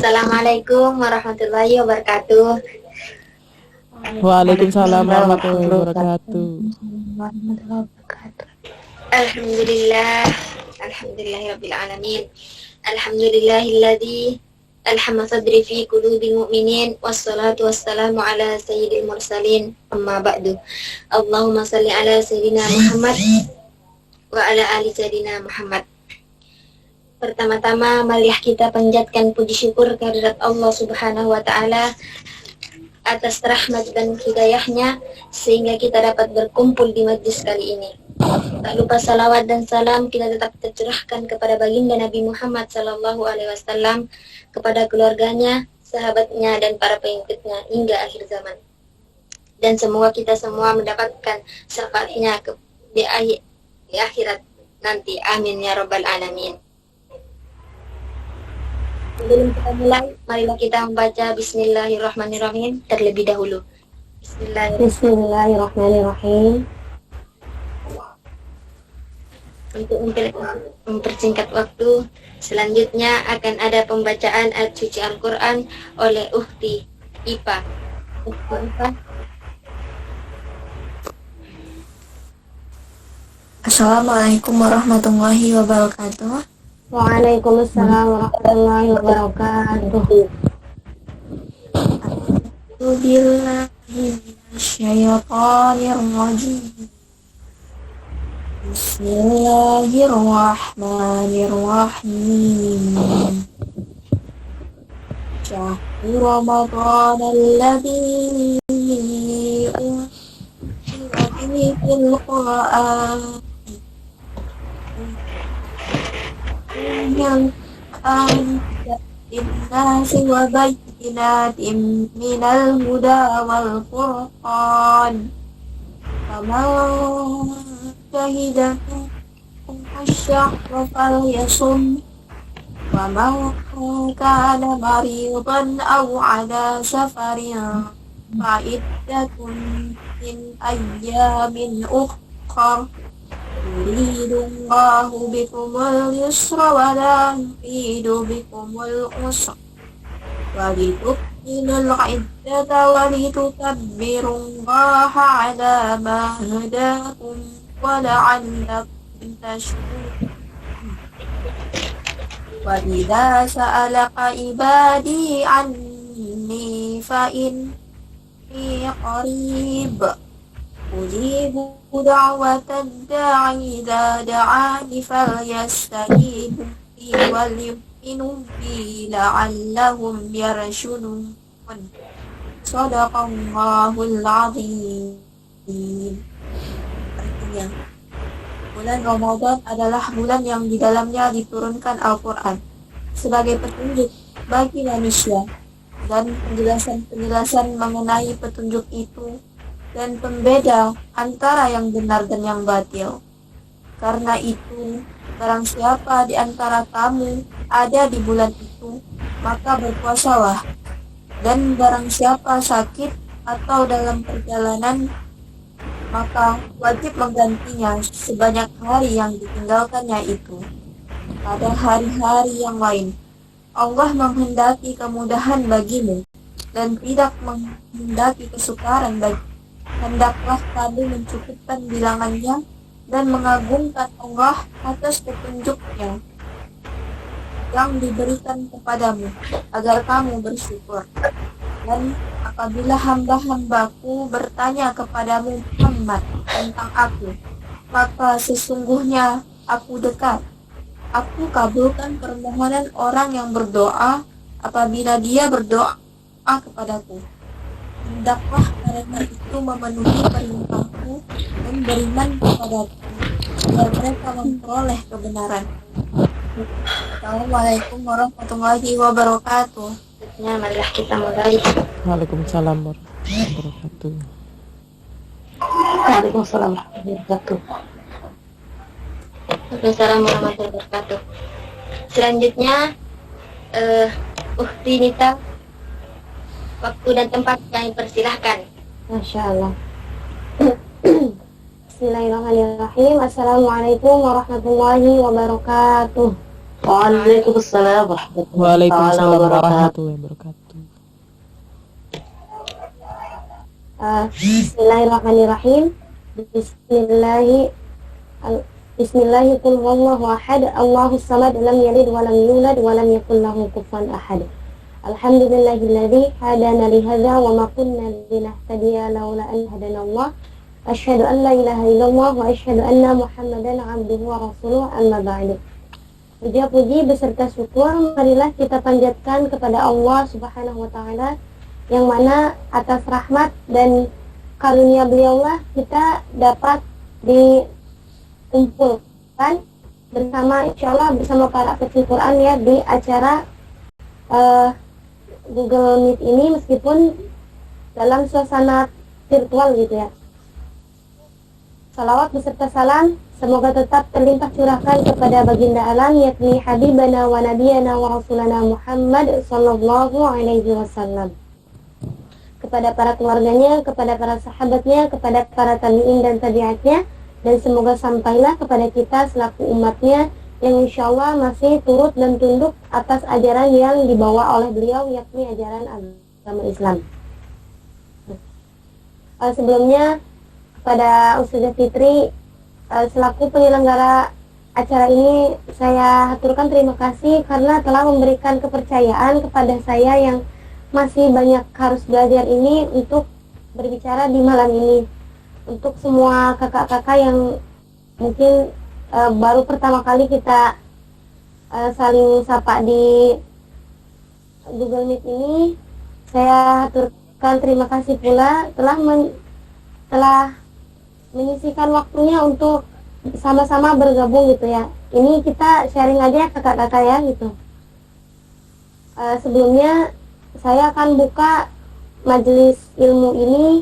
Assalamualaikum warahmatullahi wabarakatuh. Waalaikumsalam warahmatullahi wabarakatuh. Alhamdulillah, alhamdulillahirabbil alamin. Alhamdulillahilladzi alhamma sadri fi qulubil mu'minin wassalatu wassalamu ala sayyidil mursalin. Amma ba'du. Allahumma shalli ala sayyidina Muhammad wa ala ali sayyidina Muhammad. Pertama-tama marilah kita panjatkan puji syukur kehadirat Allah Subhanahu wa taala atas rahmat dan hidayahnya sehingga kita dapat berkumpul di majlis kali ini. Tak lupa salawat dan salam kita tetap tercurahkan kepada baginda Nabi Muhammad sallallahu alaihi wasallam, kepada keluarganya, sahabatnya dan para pengikutnya hingga akhir zaman. Dan semoga kita semua mendapatkan syafaatnya di akhirat nanti. Amin ya rabbal alamin. Sebelum kita mulai, marilah kita membaca Bismillahirrahmanirrahim terlebih dahulu. Bismillahirrahmanirrahim. Untuk mempersingkat waktu, selanjutnya akan ada pembacaan ayat suci Al-Quran oleh Ukhti Ipa. Assalamualaikum warahmatullahi wabarakatuh. Waalaikumsalam warahmatullahi wabarakatuh. A'udzubillahi minasyaitonir rajim. Bismillahirrahmanirrahim. Syahru Ramadan alladzi unzila fihil Qur'an yang linnasi wa bayyinatin minal huda wal furqan faman syahida minkum asyhra falyasum wa man kana maridan aw ala safarin fa iddatun min ayyamin ukhra yuridullahu bikumul yusra wa la yuridu bikumul usra wa litukmilul iddata wa litukabbirullaha ala ma hadakum wa la'allakum tashkurun. Wa idza sa'alaka ibadi anni fa inni qarib ujibu da'watad da'i idza da'ani falyastajibu li wal yu'minu bi la'allahum yarshudun. Shadaqallahul azim. Artinya, bulan Ramadan adalah bulan yang di dalamnya diturunkan Al-Quran sebagai petunjuk bagi manusia dan penjelasan-penjelasan mengenai petunjuk itu dan pembeda antara yang benar dan yang batil. Karena itu, barang siapa di antara kamu ada di bulan itu, maka berpuasalah. Dan barang siapa sakit atau dalam perjalanan, maka wajib menggantinya sebanyak hari yang ditinggalkannya itu pada hari-hari yang lain. Allah menghendaki kemudahan bagimu dan tidak menghendaki kesukaran bagimu. Hendaklah kamu mencukupkan bilangannya dan mengagungkan Allah atas petunjuknya yang diberikan kepadamu agar kamu bersyukur. Dan apabila hamba-hambaku bertanya kepadamu Muhammad tentang aku, maka sesungguhnya aku dekat. Aku kabulkan permohonan orang yang berdoa apabila dia berdoa kepadaku. Hendaklah mereka itu memenuhi perintahku dan beriman kepadaku agar mereka memperoleh kebenaran. Assalamualaikum warahmatullahi wabarakatuh. Marilah kita mulai. Waalaikumsalam warahmatullahi wabarakatuh. Waalaikumsalam warahmatullahi wabarakatuh. Waalaikumsalam warahmatullahi wabarakatuh. Selanjutnya, Ukhti Nita, waktu dan tempat kami persilahkan. Masya Allah. Bismillahirrahmanirrahim. Assalamualaikum warahmatullahi wabarakatuh. Waalaikumsalam warahmatullahi Waalaikumsalam wabarakatuh. warahmatullahi wabarakatuh. Bismillahirrahmanirrahim. Bismillahi qul huwallahu ahad, Allahus samad, lam yalid wa lam yulad wa lam yakul lahu kufuwan ahad. Alhamdulillahilladzi hadana li hadza wa ma kunna linahtadiya laula an hadanallah. Asyhadu an la ilaha illallah wa asyhadu anna Muhammadan abduhu wa rasuluh, amma ba'du. Puja-puji beserta syukur marilah kita panjatkan kepada Allah Subhanahu wa taala, yang mana atas rahmat dan karunia beliaulah kita dapat dikumpulkan bersama, insyaallah bersama para pecinta Quran ya, di acara Google Meet ini, meskipun dalam suasana virtual gitu ya. Salawat beserta salam semoga tetap terlimpah curahkan kepada baginda alam, yakni habibana wa nabiyana wa rasulana Muhammad sallallahu alaihi wasallam, kepada para keluarganya, kepada para sahabatnya, kepada para tabi'in dan tabi'atnya, dan semoga sampailah kepada kita selaku umatnya yang insyaallah masih turut dan tunduk atas ajaran yang dibawa oleh beliau, yakni ajaran agama Islam. Sebelumnya kepada Ustazah Fitri selaku penyelenggara acara ini, saya haturkan terima kasih karena telah memberikan kepercayaan kepada saya yang masih banyak harus belajar ini untuk berbicara di malam ini. Untuk semua kakak-kakak yang mungkin baru pertama kali kita saling sapa di Google Meet ini, saya haturkan terima kasih pula telah menyisihkan waktunya untuk sama-sama bergabung gitu ya. Ini kita sharing aja kakak-kakak ya gitu. Sebelumnya saya akan buka majelis ilmu ini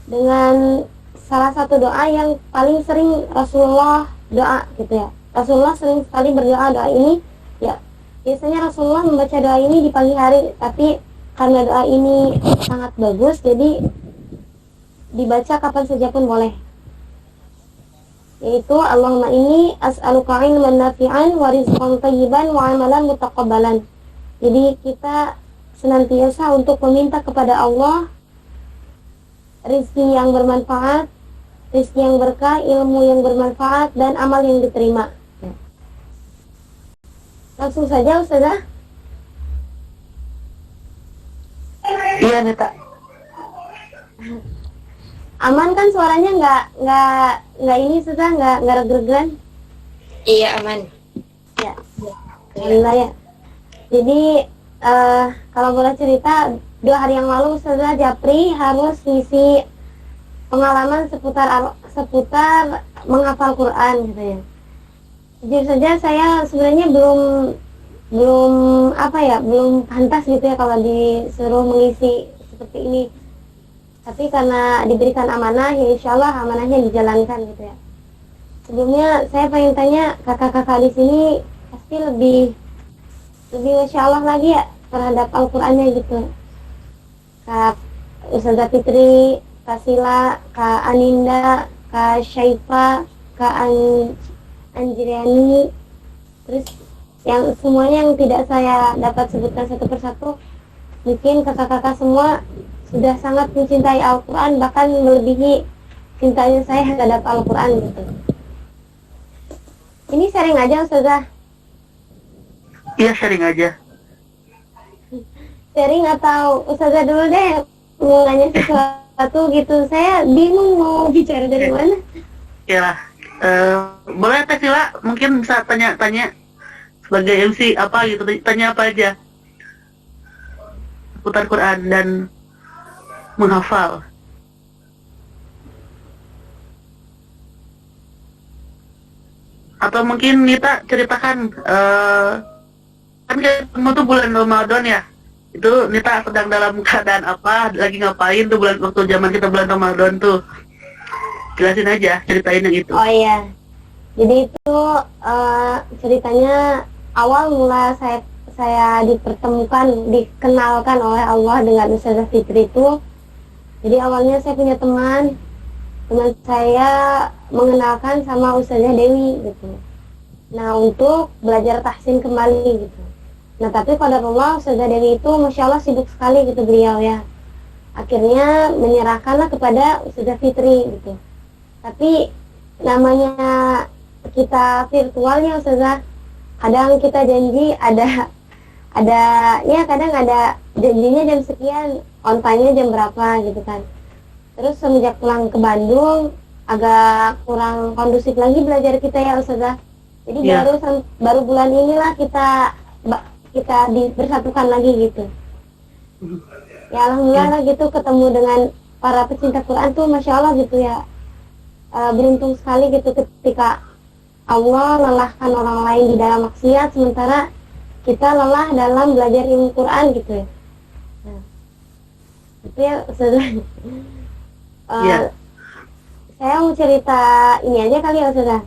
dengan salah satu doa yang paling sering Rasulullah doa gitu ya. Rasulullah sering sekali berdoa doa ini ya. Biasanya Rasulullah membaca doa ini di pagi hari, tapi karena doa ini sangat bagus jadi dibaca kapan saja pun boleh. Yaitu Allahumma inni as'aluka ilman nafi'an wa rizqan thayyiban wa amalan mutaqabbalan. Jadi kita senantiasa untuk meminta kepada Allah rezeki yang bermanfaat, rezeki yang berkah, ilmu yang bermanfaat, dan amal yang diterima. Langsung saja Ustazah. Iya Neta. Aman kan suaranya, nggak ini Ustazah, nggak reg-regan? Iya, aman. Ya, alhamdulillah ya. Jadi kalau boleh cerita, 2 hari yang lalu Ustazah Japri harus ngisi pengalaman seputar menghafal Quran gitu ya. Jujur saja saya sebenarnya belum pantas gitu ya kalau disuruh mengisi seperti ini. Tapi karena diberikan amanah, ya insya Allah amanahnya dijalankan gitu ya. Sebelumnya saya pengen tanya, kakak-kakak di sini pasti lebih Masya Allah lagi ya terhadap Al-Qur'annya gitu. Kak Ustazah Fitri, Kak Sila, Kak Aninda, Kak Syaifa, Kak Anjiriani, terus yang semuanya yang tidak saya dapat sebutkan satu persatu, mungkin kakak-kakak semua sudah sangat mencintai Al-Quran, bahkan melebihi cintanya saya terhadap Al-Quran gitu. Ini sharing aja Ustazah. Iya, sharing aja. Sharing atau Ustazah dulu deh mau nanya sesuatu gitu. Saya bingung mau bicara dari mana. Iya, boleh Teh Sila mungkin bisa tanya-tanya sebagai MC apa gitu, tanya apa aja seputar Quran dan menghafal. Atau mungkin Nita ceritakan, kan kamu tuh bulan Ramadan ya, itu Nita sedang dalam keadaan apa, lagi ngapain tuh waktu zaman kita bulan Ramadan tuh, jelasin aja, ceritain yang itu. Oh iya, jadi itu ceritanya awal mula saya dikenalkan oleh Allah dengan Ustazah Fitri itu. Jadi awalnya saya punya teman saya mengenalkan sama Ustazah Dewi gitu. Nah, untuk belajar tahsin kembali gitu. Nah, tapi qadarullah Ustazah Dewi itu Masya Allah sibuk sekali gitu beliau ya. Akhirnya menyerahkanlah kepada Ustazah Fitri gitu. Tapi namanya kita virtualnya Ustazah, kadang kita janji ada ya kadang ada janjinya jam sekian, on time-nya jam berapa gitu kan. Terus semenjak pulang ke Bandung agak kurang kondusif lagi belajar kita ya Ustazah. Jadi Iya. baru bulan inilah kita bersatukan lagi gitu. Ya alhamdulillah lah gitu ketemu dengan para pecinta Quran tuh Masya Allah gitu ya. Beruntung sekali gitu ketika Allah lelahkan orang lain di dalam maksiat sementara kita lelah dalam belajar ilmu Quran gitu ya. Nah, itu ya Ustazah. Iya. Saya mau cerita ini aja kali ya Ustazah.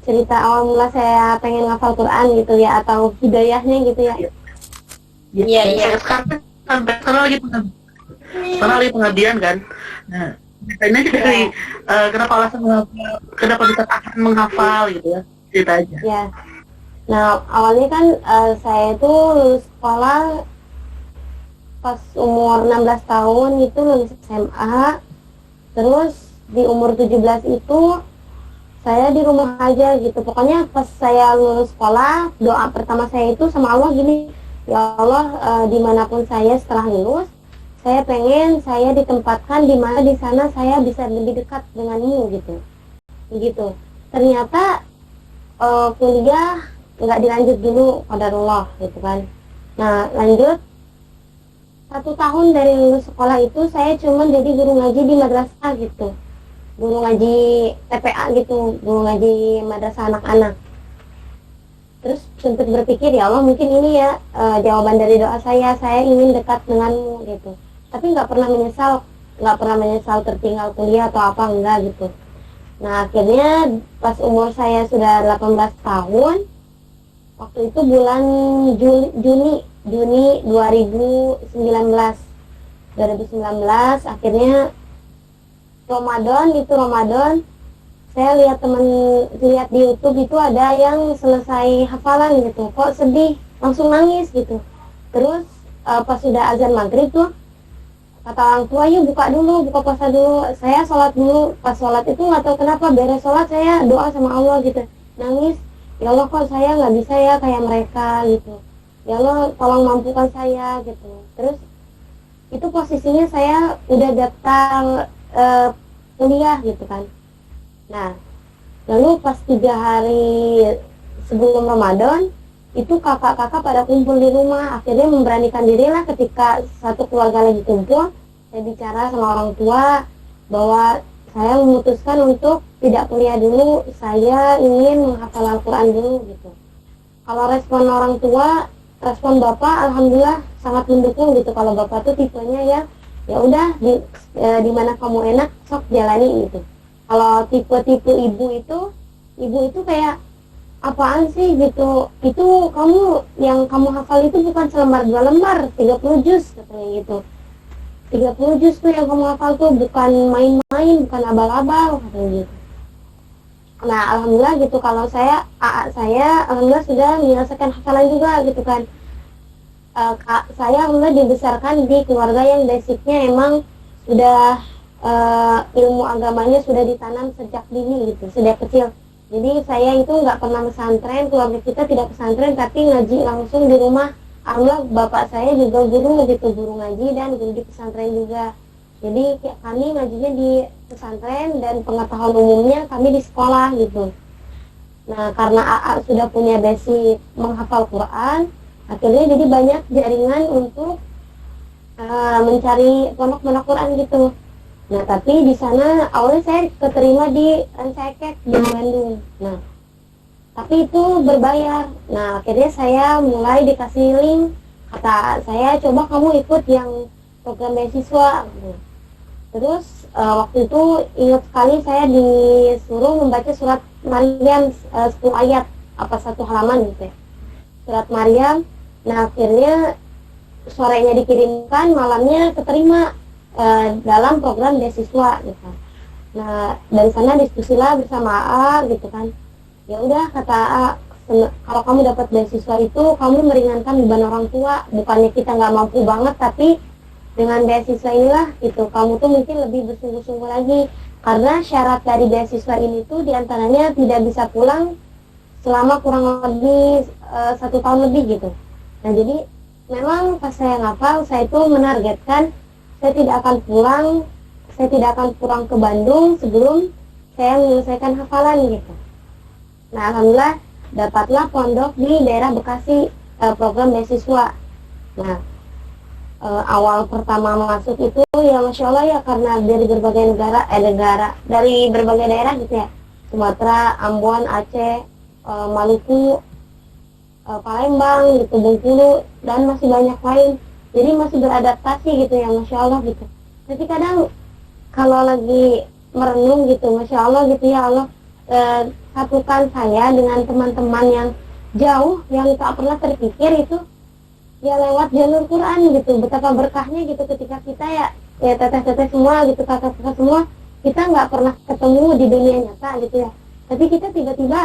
Cerita awal mula saya pengen ngafal Quran gitu ya, atau hidayahnya gitu ya. Iya, iya. Sekarang lagi pengabdian kan. Nah, ini dari kenapa bisa tahan menghafal gitu ya, cerita aja. Ya. Nah, awalnya kan saya itu lulus sekolah pas umur 16 tahun itu lulus SMA. Terus di umur 17 itu saya di rumah aja gitu. Pokoknya pas saya lulus sekolah, doa pertama saya itu sama Allah gini, ya Allah, dimanapun saya setelah lulus, saya pengen saya ditempatkan di mana di sana saya bisa lebih dekat denganmu gitu. Begitu. Ternyata kuliah nggak dilanjut dulu qadarullah gitu kan. Nah lanjut 1 tahun dari lulus sekolah itu saya cuma jadi guru ngaji di madrasah gitu, guru ngaji TPA gitu, guru ngaji madrasah anak-anak. Terus sempat berpikir ya Allah mungkin ini ya jawaban dari doa saya ingin dekat denganmu gitu. Tapi nggak pernah menyesal tertinggal kuliah atau apa enggak gitu. Nah akhirnya pas umur saya sudah 18 tahun, waktu itu bulan Juni 2019 akhirnya Ramadan saya lihat di YouTube itu ada yang selesai hafalan gitu, kok sedih, langsung nangis gitu. Terus pas sudah azan maghrib tuh kata orang tua, yuk buka puasa dulu. Saya sholat dulu, pas sholat itu nggak tahu kenapa beres sholat saya doa sama Allah gitu, nangis, ya Allah kok saya nggak bisa ya kayak mereka gitu, ya Allah tolong mampukan saya gitu. Terus itu posisinya saya udah daftar kuliah gitu kan. Nah lalu pas 3 hari sebelum Ramadan itu kakak-kakak pada kumpul di rumah. Akhirnya memberanikan diri lah ketika satu keluarga lagi kumpul, saya bicara sama orang tua bahwa saya memutuskan untuk tidak kuliah dulu, saya ingin menghafal Al-Quran dulu gitu. Kalau respon orang tua, respon bapak alhamdulillah sangat mendukung gitu. Kalau bapak tuh tipenya ya udah di mana kamu enak sok jalani gitu. Kalau tipe ibu itu kayak apaan sih gitu, itu yang kamu hafal itu bukan selembar 2 lembar, 30 juz katanya gitu. 30 juz tuh yang kamu hafal tuh bukan main-main, bukan abal-abal katanya gitu. Nah alhamdulillah gitu, kalau saya alhamdulillah sudah menyelesaikan hafalan juga gitu kan. Saya alhamdulillah dibesarkan di keluarga yang basicnya emang sudah ilmu agamanya sudah ditanam sejak dini gitu, sejak kecil. Jadi saya itu nggak pernah pesantren, keluarga kita tidak pesantren, tapi ngaji langsung di rumah. Alhamdulillah bapak saya juga guru gitu, guru ngaji dan guru di pesantren juga. Jadi kami ngajinya di pesantren dan pengetahuan umumnya kami di sekolah gitu. Nah karena AA sudah punya basic menghafal Quran, akhirnya jadi banyak jaringan untuk mencari pondok Quran gitu. Nah tapi di sana awalnya saya keterima di Rancaikek di Bandung. Nah tapi itu berbayar. Nah akhirnya saya mulai dikasih link, kata saya coba kamu ikut yang program beasiswa. Terus waktu itu ingat sekali saya disuruh membaca surat Maryam 10 ayat apa 1 halaman gitu ya, surat Maryam. Nah akhirnya sorenya dikirimkan, malamnya keterima dalam program beasiswa gitu. Nah dari sana diskusilah bersama AA gitu kan. Ya udah kata AA, kalau kamu dapat beasiswa itu kamu meringankan beban orang tua, bukannya kita nggak mampu banget, tapi dengan beasiswa inilah gitu kamu tuh mungkin lebih bersungguh-sungguh lagi, karena syarat dari beasiswa ini tuh diantaranya tidak bisa pulang selama kurang lebih 1 tahun lebih gitu. Nah jadi memang pas saya ngafal, saya itu menargetkan saya tidak akan pulang ke Bandung sebelum saya menyelesaikan hafalan gitu. Nah alhamdulillah dapatlah pondok di daerah Bekasi, program beasiswa. Nah awal pertama masuk itu ya Masya Allah ya, karena dari berbagai dari berbagai daerah gitu ya, Sumatera, Ambon, Aceh, Maluku, Palembang gitu, Bengkulu, dan masih banyak lain. Jadi masih beradaptasi gitu ya Masya Allah gitu. Tapi kadang kalau lagi merenung gitu Masya Allah gitu ya Allah, satukan saya dengan teman-teman yang jauh yang tak pernah terpikir itu ya lewat jalur Quran gitu. Betapa berkahnya gitu ketika kita ya teteh-teteh semua gitu, kakak-kakak semua, kita nggak pernah ketemu di dunia nyata gitu ya, tapi kita tiba-tiba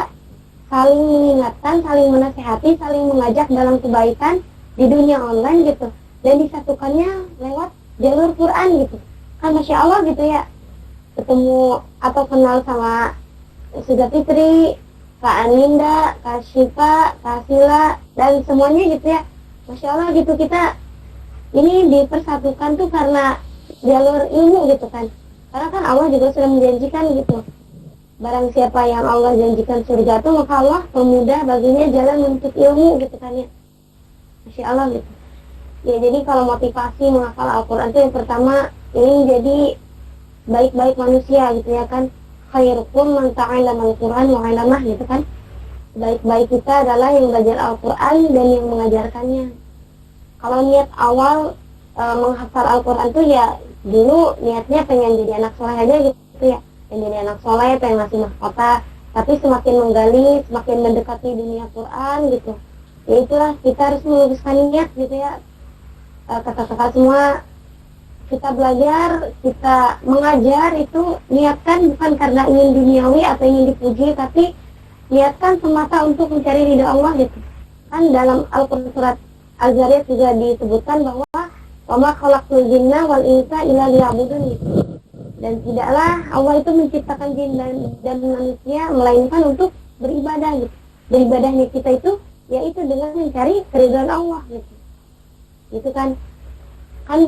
saling mengingatkan, saling menasehati, saling mengajak dalam kebaikan di dunia online gitu, dan disatukannya lewat jalur Quran gitu. Kan Masya Allah gitu ya, ketemu atau kenal sama Suga Fitri, Kak Aninda, Kak Syifa, Kak Sila, dan semuanya gitu ya. Masya Allah gitu, kita ini dipersatukan tuh karena jalur ilmu gitu kan. Karena kan Allah juga sudah menjanjikan gitu, barang siapa yang Allah janjikan surga tuh maka Allah memudah baginya jalan menuntut ilmu gitu kan ya. Masya Allah gitu ya. Jadi kalau motivasi menghafal Al-Quran itu yang pertama ini jadi baik-baik manusia gitu ya kan. Khairukum man ta'allama al-Quran wa 'allamah gitu kan. Baik-baik kita adalah yang belajar Al-Quran dan yang mengajarkannya. Kalau niat awal menghafal Al-Quran tuh ya dulu niatnya pengen jadi anak soleh aja gitu ya, pengen jadi anak soleh, pengen ngasih mahkota. Tapi semakin menggali, semakin mendekati dunia Quran gitu, ya itulah kita harus meluruskan niat gitu ya. Kakak-kakak semua, kita belajar, kita mengajar itu niatkan bukan karena ingin duniawi atau ingin dipuji, tapi niatkan semata untuk mencari ridha Allah gitu. Kan dalam Al-Quran surat Az-Zariyat juga disebutkan bahwa wa ma khalaqtul jinna wal insa illa liya'budun gitu. Dan tidaklah Allah itu menciptakan jin dan manusia melainkan untuk beribadah gitu. Beribadahnya kita itu yaitu dengan mencari keridhaan Allah gitu. Gitu kan. Kan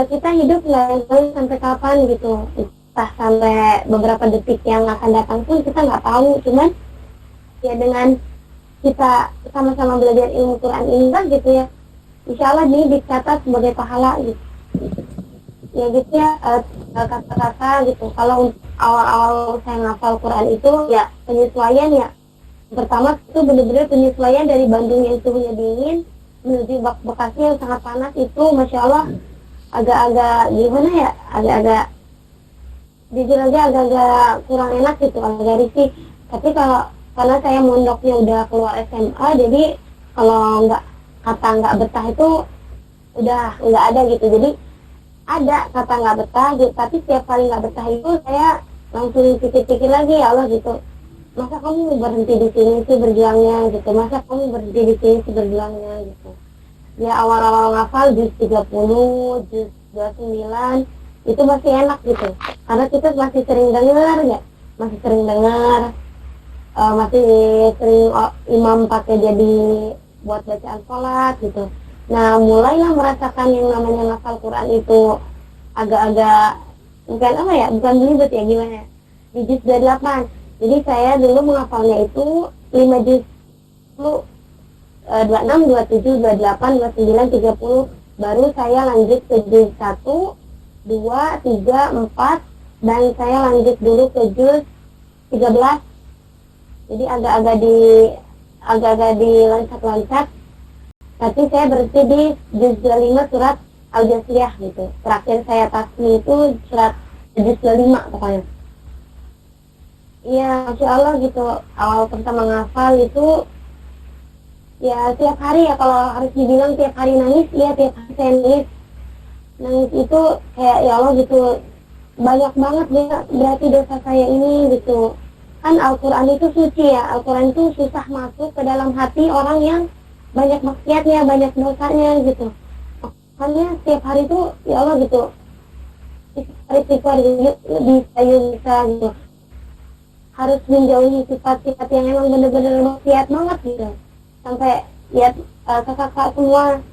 kita hidup nggak tahu sampai kapan gitu. Entah sampai beberapa detik yang akan datang pun kita nggak tahu. Cuman ya dengan kita sama-sama belajar ilmu Quran ini kan gitu ya, insya Allah ini dicatat sebagai pahala gitu. Ya gitu ya kata-kata gitu. Kalau awal-awal saya ngafal Quran itu ya penyesuaian ya. Pertama itu benar-benar penyesuaian dari Bandung yang suhunya dingin menuju Bekasi yang sangat panas itu, Masya Allah agak-agak gimana ya, agak-agak jujur aja agak-agak kurang enak gitu, agak risih. Tapi karena saya mondoknya udah keluar SMA, jadi kalau nggak betah itu udah nggak ada gitu. Jadi ada kata nggak betah gitu, tapi setiap kali nggak betah itu saya langsung pikir-pikir lagi, ya Allah gitu, masa kamu berhenti di sini sih berjuangnya gitu, masa kamu berhenti di sini sih berjuangnya gitu. Ya awal-awal ngafal juz 30, juz 29 itu masih enak gitu, karena kita masih sering dengar ya, masih sering imam pakai jadi buat bacaan sholat gitu. Nah mulailah merasakan yang namanya ngafal Quran itu agak-agak bukan apa ya, bukan belibet ya gimana ya, di juz 28. Jadi saya dulu menghafalnya itu 5 juz, 26, 27, 28, 29, 30. Baru saya lanjut ke juz 1, 2, 3, 4, dan saya lanjut dulu ke juz 13. Jadi agak-agak diloncat-loncat. Tapi saya berhenti di juz 25 surat Al-Jasiyah gitu. Terakhir saya tasmi itu surat juz 25 pokoknya. Iya, Masya Allah gitu. Awal pertama ngafal itu ya tiap hari ya, kalau harus dibilang tiap hari nangis, iya tiap hari saya nangis. Nangis itu kayak ya Allah gitu, banyak banget ya berarti dosa saya ini gitu. Kan kan Al-Quran itu suci ya, Al-Quran itu susah masuk ke dalam hati orang yang banyak maksiatnya, banyak dosanya gitu. Makanya setiap hari itu ya Allah gitu, istighfar bisa gitu, harus menjauhi sifat-sifat yang emang bener-bener maksiat banget gitu. Sampai ya kakak-kakak semua,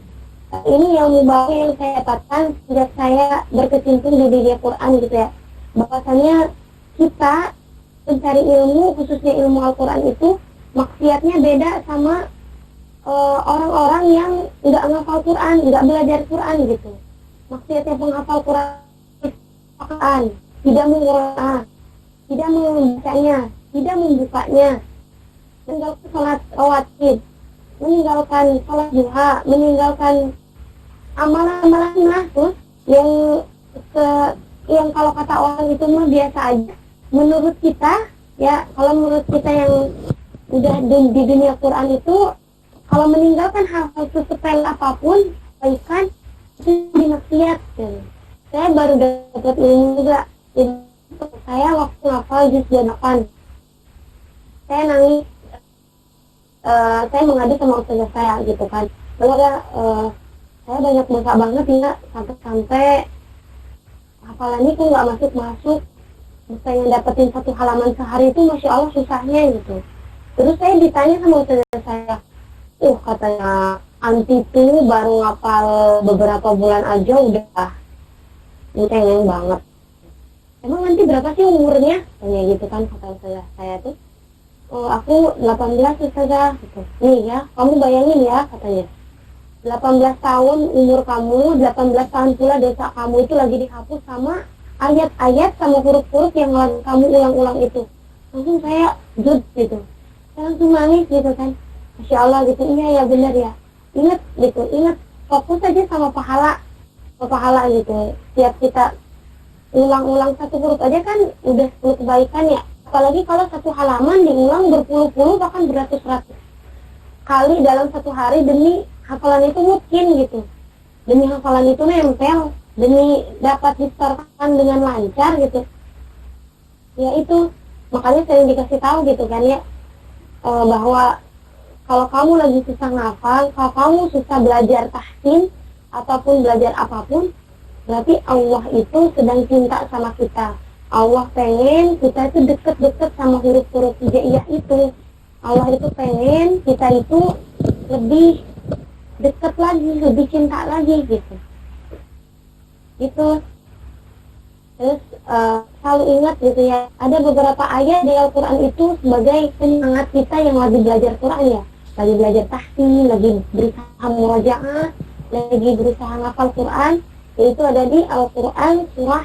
ini yang baru yang saya dapatkan sejak saya berkecimpung di dunia Quran gitu ya, bahwasannya kita mencari ilmu, khususnya ilmu Al-Quran itu maksiatnya beda sama orang-orang yang nggak menghafal Quran, nggak belajar Quran gitu. Maksiatnya penghafal Quran tidak mengurangi, tidak membacanya, tidak membukanya, meninggalkan sholat rawatib, meninggalkan sholat duha, meninggalkan amalan-amalan tuh yang kalau kata orang itu mah biasa aja. Menurut kita ya, kalau menurut kita yang udah di dunia Quran itu, kalau meninggalkan hal-hal sepele apapun kebaikan itu dimaksiat gitu. Saya baru dapat ilmu juga. Jadi saya waktu hafal juz 8 saya nangis, saya mengadu sama ustazah saya gitu kan, bahwa saya banyak dosa banget ya, sampai hafalan ini kok nggak masuk. Saya dapetin 1 halaman sehari itu Masya Allah susahnya gitu. Terus saya ditanya sama ustazah saya, katanya anti tuh baru ngapal beberapa bulan aja udah cengeng banget. Emang nanti berapa sih umurnya? Tanya gitu kan kata ustazah saya tuh. Aku 18 ustazah gitu. Nih ya, kamu bayangin ya katanya, 18 tahun umur kamu, 18 tahun pula dosa kamu itu lagi dihapus sama ayat-ayat sama huruf-huruf yang kamu ulang-ulang itu. Langsung saya jud gitu, saya langsung nangis gitu kan. Masya Allah gitu, iya ya benar ya. Ingat gitu, ingat fokus aja sama pahala gitu. Setiap kita ulang-ulang 1 huruf aja kan udah 10 kebaikan ya. Apalagi kalau 1 halaman diulang berpuluh-puluh bahkan beratus-ratus kali dalam 1 hari demi hafalan itu mungkin gitu. Demi hafalan itu nempel, demi dapat distorkan dengan lancar gitu. Ya itu, makanya sering dikasih tahu gitu kan ya, bahwa kalau kamu lagi susah ngafal, kalau kamu susah belajar tahsin ataupun belajar apapun, berarti Allah itu sedang cinta sama kita. Allah pengen kita itu deket-deket sama huruf-huruf hijaiyah itu. Allah itu pengen kita itu lebih dekat lagi, lebih cinta lagi gitu. Itu terus selalu ingat gitu ya, ada beberapa ayat di Al-Quran itu sebagai penyemangat kita yang lagi belajar Quran ya, lagi belajar tahsin, lagi berusaha murajaah, lagi berusaha ngafal Quran. Yaitu ada di Al-Quran surah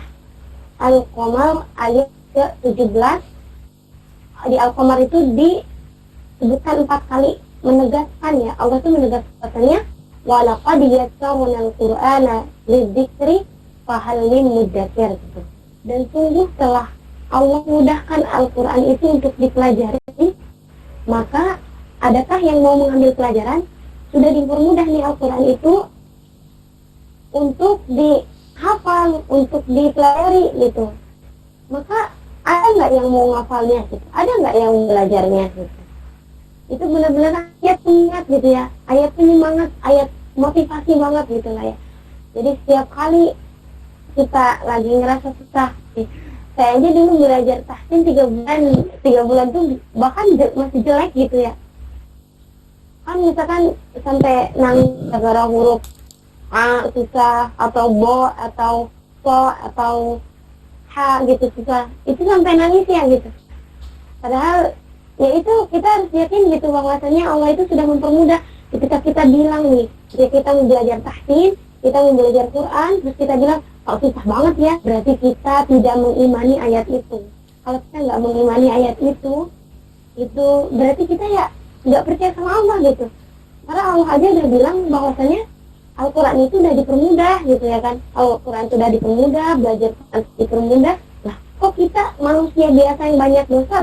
Al-Qamar ayat ke-17. Di Al-Qamar itu disebutkan 4 kali, menegaskan ya, Allah itu menegaskannya, walaqad yassarna al-Qur'ana lidzikri fahal min mudzakir gitu. Dan sungguh telah Allah mudahkan Al-Quran itu untuk dipelajari, maka adakah yang mau mengambil pelajaran? Sudah dipermudah nih Al-Quran itu untuk dihafal, untuk dipelajari gitu. Maka ada nggak yang mau ngafalnya gitu? Ada nggak yang belajarnya gitu? Itu benar-benar ayat pengingat gitu ya, ayat penyemangat, ayat motivasi banget gitu lah ya. Jadi setiap kali kita lagi ngerasa susah, saya aja dulu belajar tahsin 3 bulan tuh bahkan masih jelek gitu ya. Kan misalkan sampai nangis gara-gara huruf A susah, atau bo, atau so, atau h gitu susah, itu sampai nangis ya gitu. Padahal ya itu kita harus yakin gitu bahwasanya Allah itu sudah mempermudah. Ketika kita bilang nih, ketika kita mau belajar tahsin, kita mau belajar Quran, terus kita bilang kalau susah banget ya, berarti kita tidak mengimani ayat itu. Kalau kita nggak mengimani ayat itu berarti kita ya nggak percaya sama Allah gitu. Karena Allah aja udah bilang bahwasanya Al-Quran itu udah dipermudah gitu ya kan. Al-Quran itu udah dipermudah, belajar Quran dipermudah. Lah kok kita manusia biasa yang banyak dosa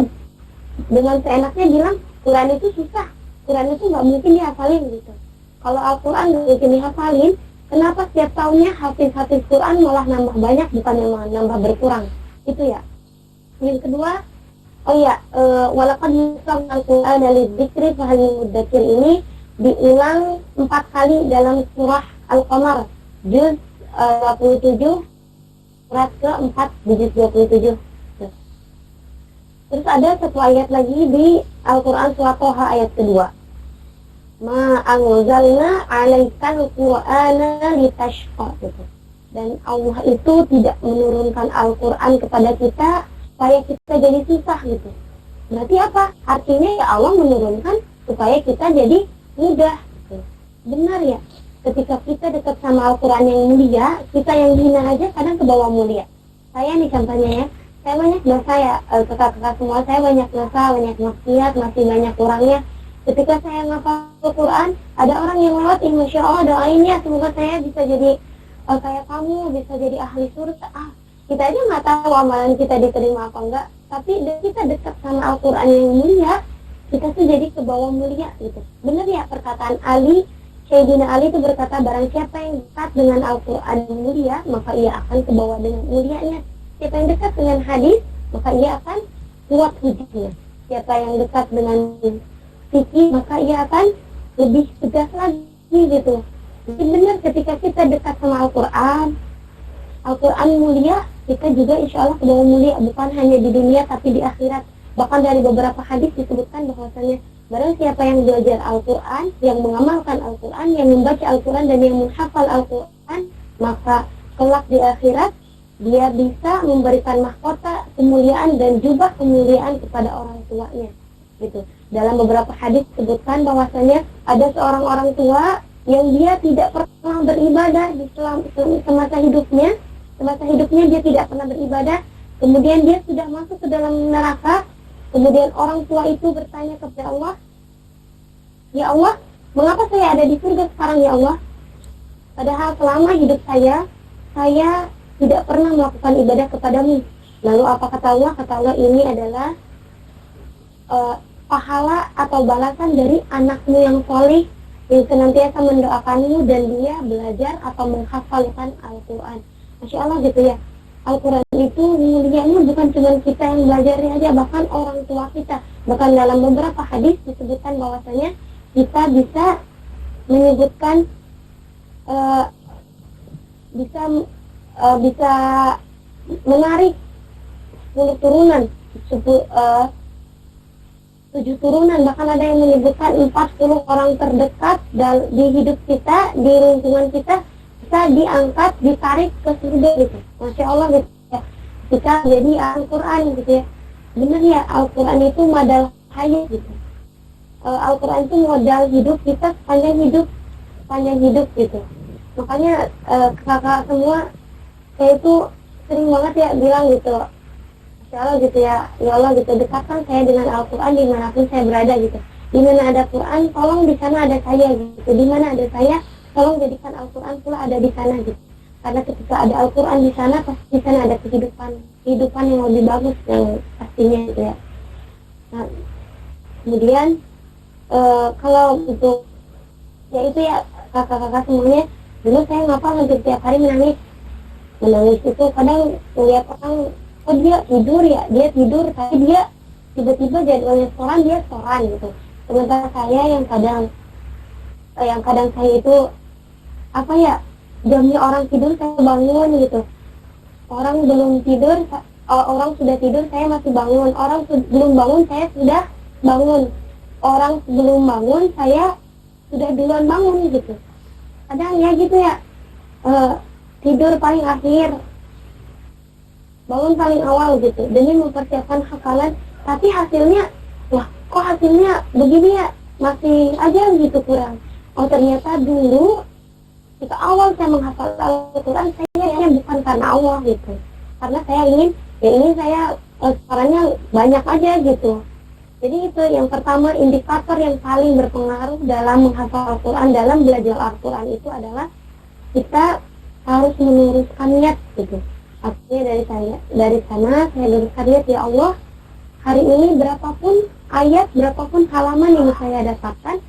dengan seenaknya bilang Quran itu susah, Quran itu nggak mungkin dihafalin gitu. Kalau Al-Quran nggak mungkin dihafalin, kenapa setiap tahunnya hafiz-hafiz Quran malah nambah banyak bukan yang nambah berkurang? Itu ya. Yang kedua, Oh iya, walaqad yassarna al-Qur'ana lidzikri fahal min mudzakir ini diulang 4 kali dalam surah Al-Qamar, juz 27, surat ke-4 di juz 27. Terus ada satu ayat lagi di Al-Quran surat Toha ayat kedua. Ma anzalna 'alaikal Qur'ana litashqa gitu. Dan Allah itu tidak menurunkan Al-Quran kepada kita supaya kita jadi susah gitu. Berarti apa? Artinya ya Allah menurunkan supaya kita jadi mudah gitu. Benar ya? Ketika kita dekat sama Al-Quran yang mulia, kita yang hina aja kadang ke bawah mulia. Saya nih contohnya ya, saya banyak dosa ya, kakak-kakak semua saya banyak dosa, banyak maksiat, masih banyak kurangnya. Ketika saya ngapal Al-Quran, ada orang yang lewat, Masya Allah doain ya, semoga saya bisa jadi kayak kamu, bisa jadi ahli surga. Kita aja nggak tahu amalan kita diterima apa enggak, tapi kita dekat sama Al-Quran yang mulia, kita tuh jadi ke bawah mulia gitu. Bener ya perkataan Ali, Sayyidina Ali itu berkata, barang siapa yang dekat dengan Al-Quran yang mulia, maka ia akan ke bawah dengan mulianya. Siapa yang dekat dengan hadis, maka ia akan kuat hujahnya. Siapa yang dekat dengan fikih, maka ia akan lebih tegas lagi gitu. Jadi benar ketika kita dekat sama Al-Quran, Al-Quran mulia, kita juga insya Allah ke bawah mulia, bukan hanya di dunia tapi di akhirat. Bahkan dari beberapa hadis disebutkan bahwasanya barang siapa yang belajar Al-Quran, yang mengamalkan Al-Quran, yang membaca Al-Quran dan yang menghafal Al-Quran, maka kelak di akhirat dia bisa memberikan mahkota kemuliaan dan jubah kemuliaan kepada orang tuanya gitu. Dalam beberapa hadis disebutkan bahwasanya ada seorang orang tua yang dia tidak pernah beribadah di semasa hidupnya dia tidak pernah beribadah, kemudian dia sudah masuk ke dalam neraka. Kemudian orang tua itu bertanya kepada Allah, ya Allah, mengapa saya ada di surga sekarang ya Allah? Padahal selama hidup saya tidak pernah melakukan ibadah kepadamu. Lalu apa kata Allah? Kata Allah, ini adalah pahala atau balasan dari anakmu yang soleh yang senantiasa mendoakanmu dan dia belajar atau menghafalkan Al-Quran. Masya Allah gitu ya. Al-Quran itu mulianya bukan cuma kita yang belajarnya aja, bahkan orang tua kita. Bahkan dalam beberapa hadis disebutkan bahwasanya kita bisa menyebutkan bisa menarik 10 turunan, 7 turunan, bahkan ada yang menyebutkan 40 orang terdekat di hidup kita, di lingkungan kita, bisa diangkat, ditarik ke surga gitu. Masya Allah gitu ya. Kita jadi Al-Quran gitu ya. Benar ya, Al-Quran itu modal hayat gitu. Al-Quran itu modal hidup kita sepanjang hidup gitu. Makanya kakak semua, saya itu sering banget ya bilang gitu, Insya Allah gitu ya Allah gitu, dekatkan saya dengan Al-Quran dimanapun saya berada gitu. Di mana ada Quran, tolong di sana ada saya gitu. Di mana ada saya, tolong jadikan Al-Quran pula ada di sana gitu. Karena ketika ada Al-Quran di sana, pasti di sana ada kehidupan yang lebih bagus yang pastinya gitu ya. Nah, kemudian kalau untuk ya itu ya kakak-kakak semuanya, dulu saya ngapal hampir tiap hari menangis itu. Kadang melihat orang, oh dia tidur tapi dia tiba-tiba jadwalnya setoran gitu. Sementara saya yang kadang saya itu apa ya, jamnya orang tidur saya bangun gitu. Orang belum tidur, orang sudah tidur saya masih bangun. Orang belum bangun saya sudah bangun. Orang sebelum bangun saya sudah duluan bangun gitu. Kadang ya gitu ya, tidur paling akhir, bangun paling awal gitu, demi mempersiapkan hafalan. Tapi hasilnya, wah kok hasilnya begini ya, masih aja gitu kurang. Oh ternyata dulu ketika awal saya menghafal Al-Quran, saya bukan karena Allah gitu, karena saya ingin saya suaranya banyak aja gitu. Jadi itu yang pertama, indikator yang paling berpengaruh dalam menghafal Al-Quran, dalam belajar Al-Quran itu adalah kita harus meluruskan niat gitu. Artinya dari sana saya luruskan niat, ya Allah, hari ini berapapun ayat, berapapun halaman yang saya dapatkan,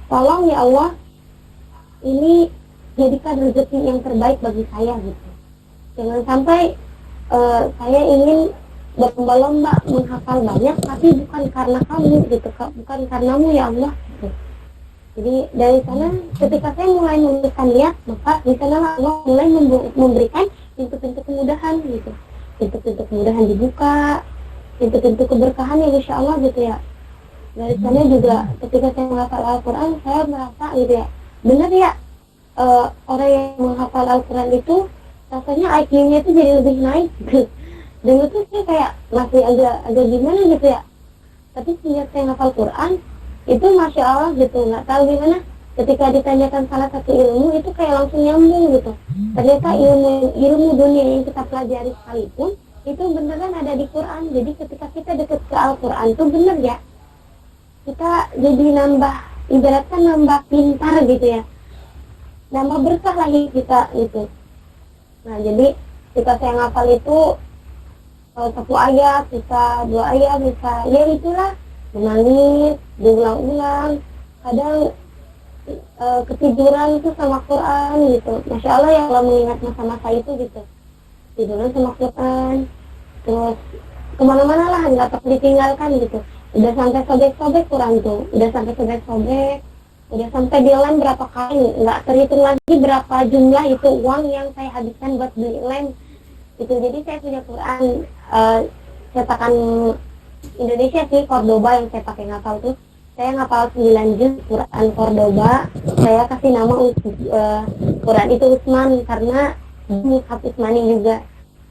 tolong ya Allah, ini jadikan rezeki yang terbaik bagi saya gitu. Jangan sampai saya ingin berlomba-lomba menghafal banyak, tapi bukan karena kamu gitu, bukan karenamu ya Allah gitu. Jadi dari sana ketika saya mulai memberikan niat, maka di sana Allah mulai memberikan pintu-pintu kemudahan gitu, pintu-pintu kemudahan dibuka, pintu-pintu keberkahan ya insya Allah gitu ya. Dari sana juga ketika saya menghafal Al-Quran, saya merasa gitu ya, benar ya, orang yang menghafal Al-Quran itu rasanya IQ-nya itu jadi lebih naik gitu. Dulu tuh saya kayak masih agak gimana gitu ya, tapi sejak saya menghafal Quran itu masya Allah gitu, nggak tahu gimana ketika ditanyakan salah satu ilmu itu kayak langsung nyambung gitu. Ternyata ilmu dunia yang kita pelajari sekalipun itu beneran ada di Quran. Jadi ketika kita deket ke Al-Quran tuh bener ya, kita jadi nambah, ibaratkan nambah pintar gitu ya, nambah berkah lagi kita gitu. Nah jadi ketika saya ngapal itu satu ayat bisa, 2 ayat bisa, ya itulah menangis, diulang-ulang, kadang ketiduran tuh sama Quran gitu. Masya Allah ya Allah mengingat masa-masa itu gitu, tiduran sama Quran, terus kemana-mana lah nggak pernah ditinggalkan gitu. Udah sampai sobek-sobek Quran tuh, udah sampai sobek-sobek, udah sampai di lem berapa kali, nggak terhitung lagi berapa jumlah itu uang yang saya habiskan buat beli lem gitu. Jadi saya punya Quran cetakan Indonesia sih, Cordoba yang saya pakai ngapal tuh. Saya ngapal 9 juz Quran Cordoba. Saya kasih nama Quran itu Utsman karena mushaf Utsmani juga,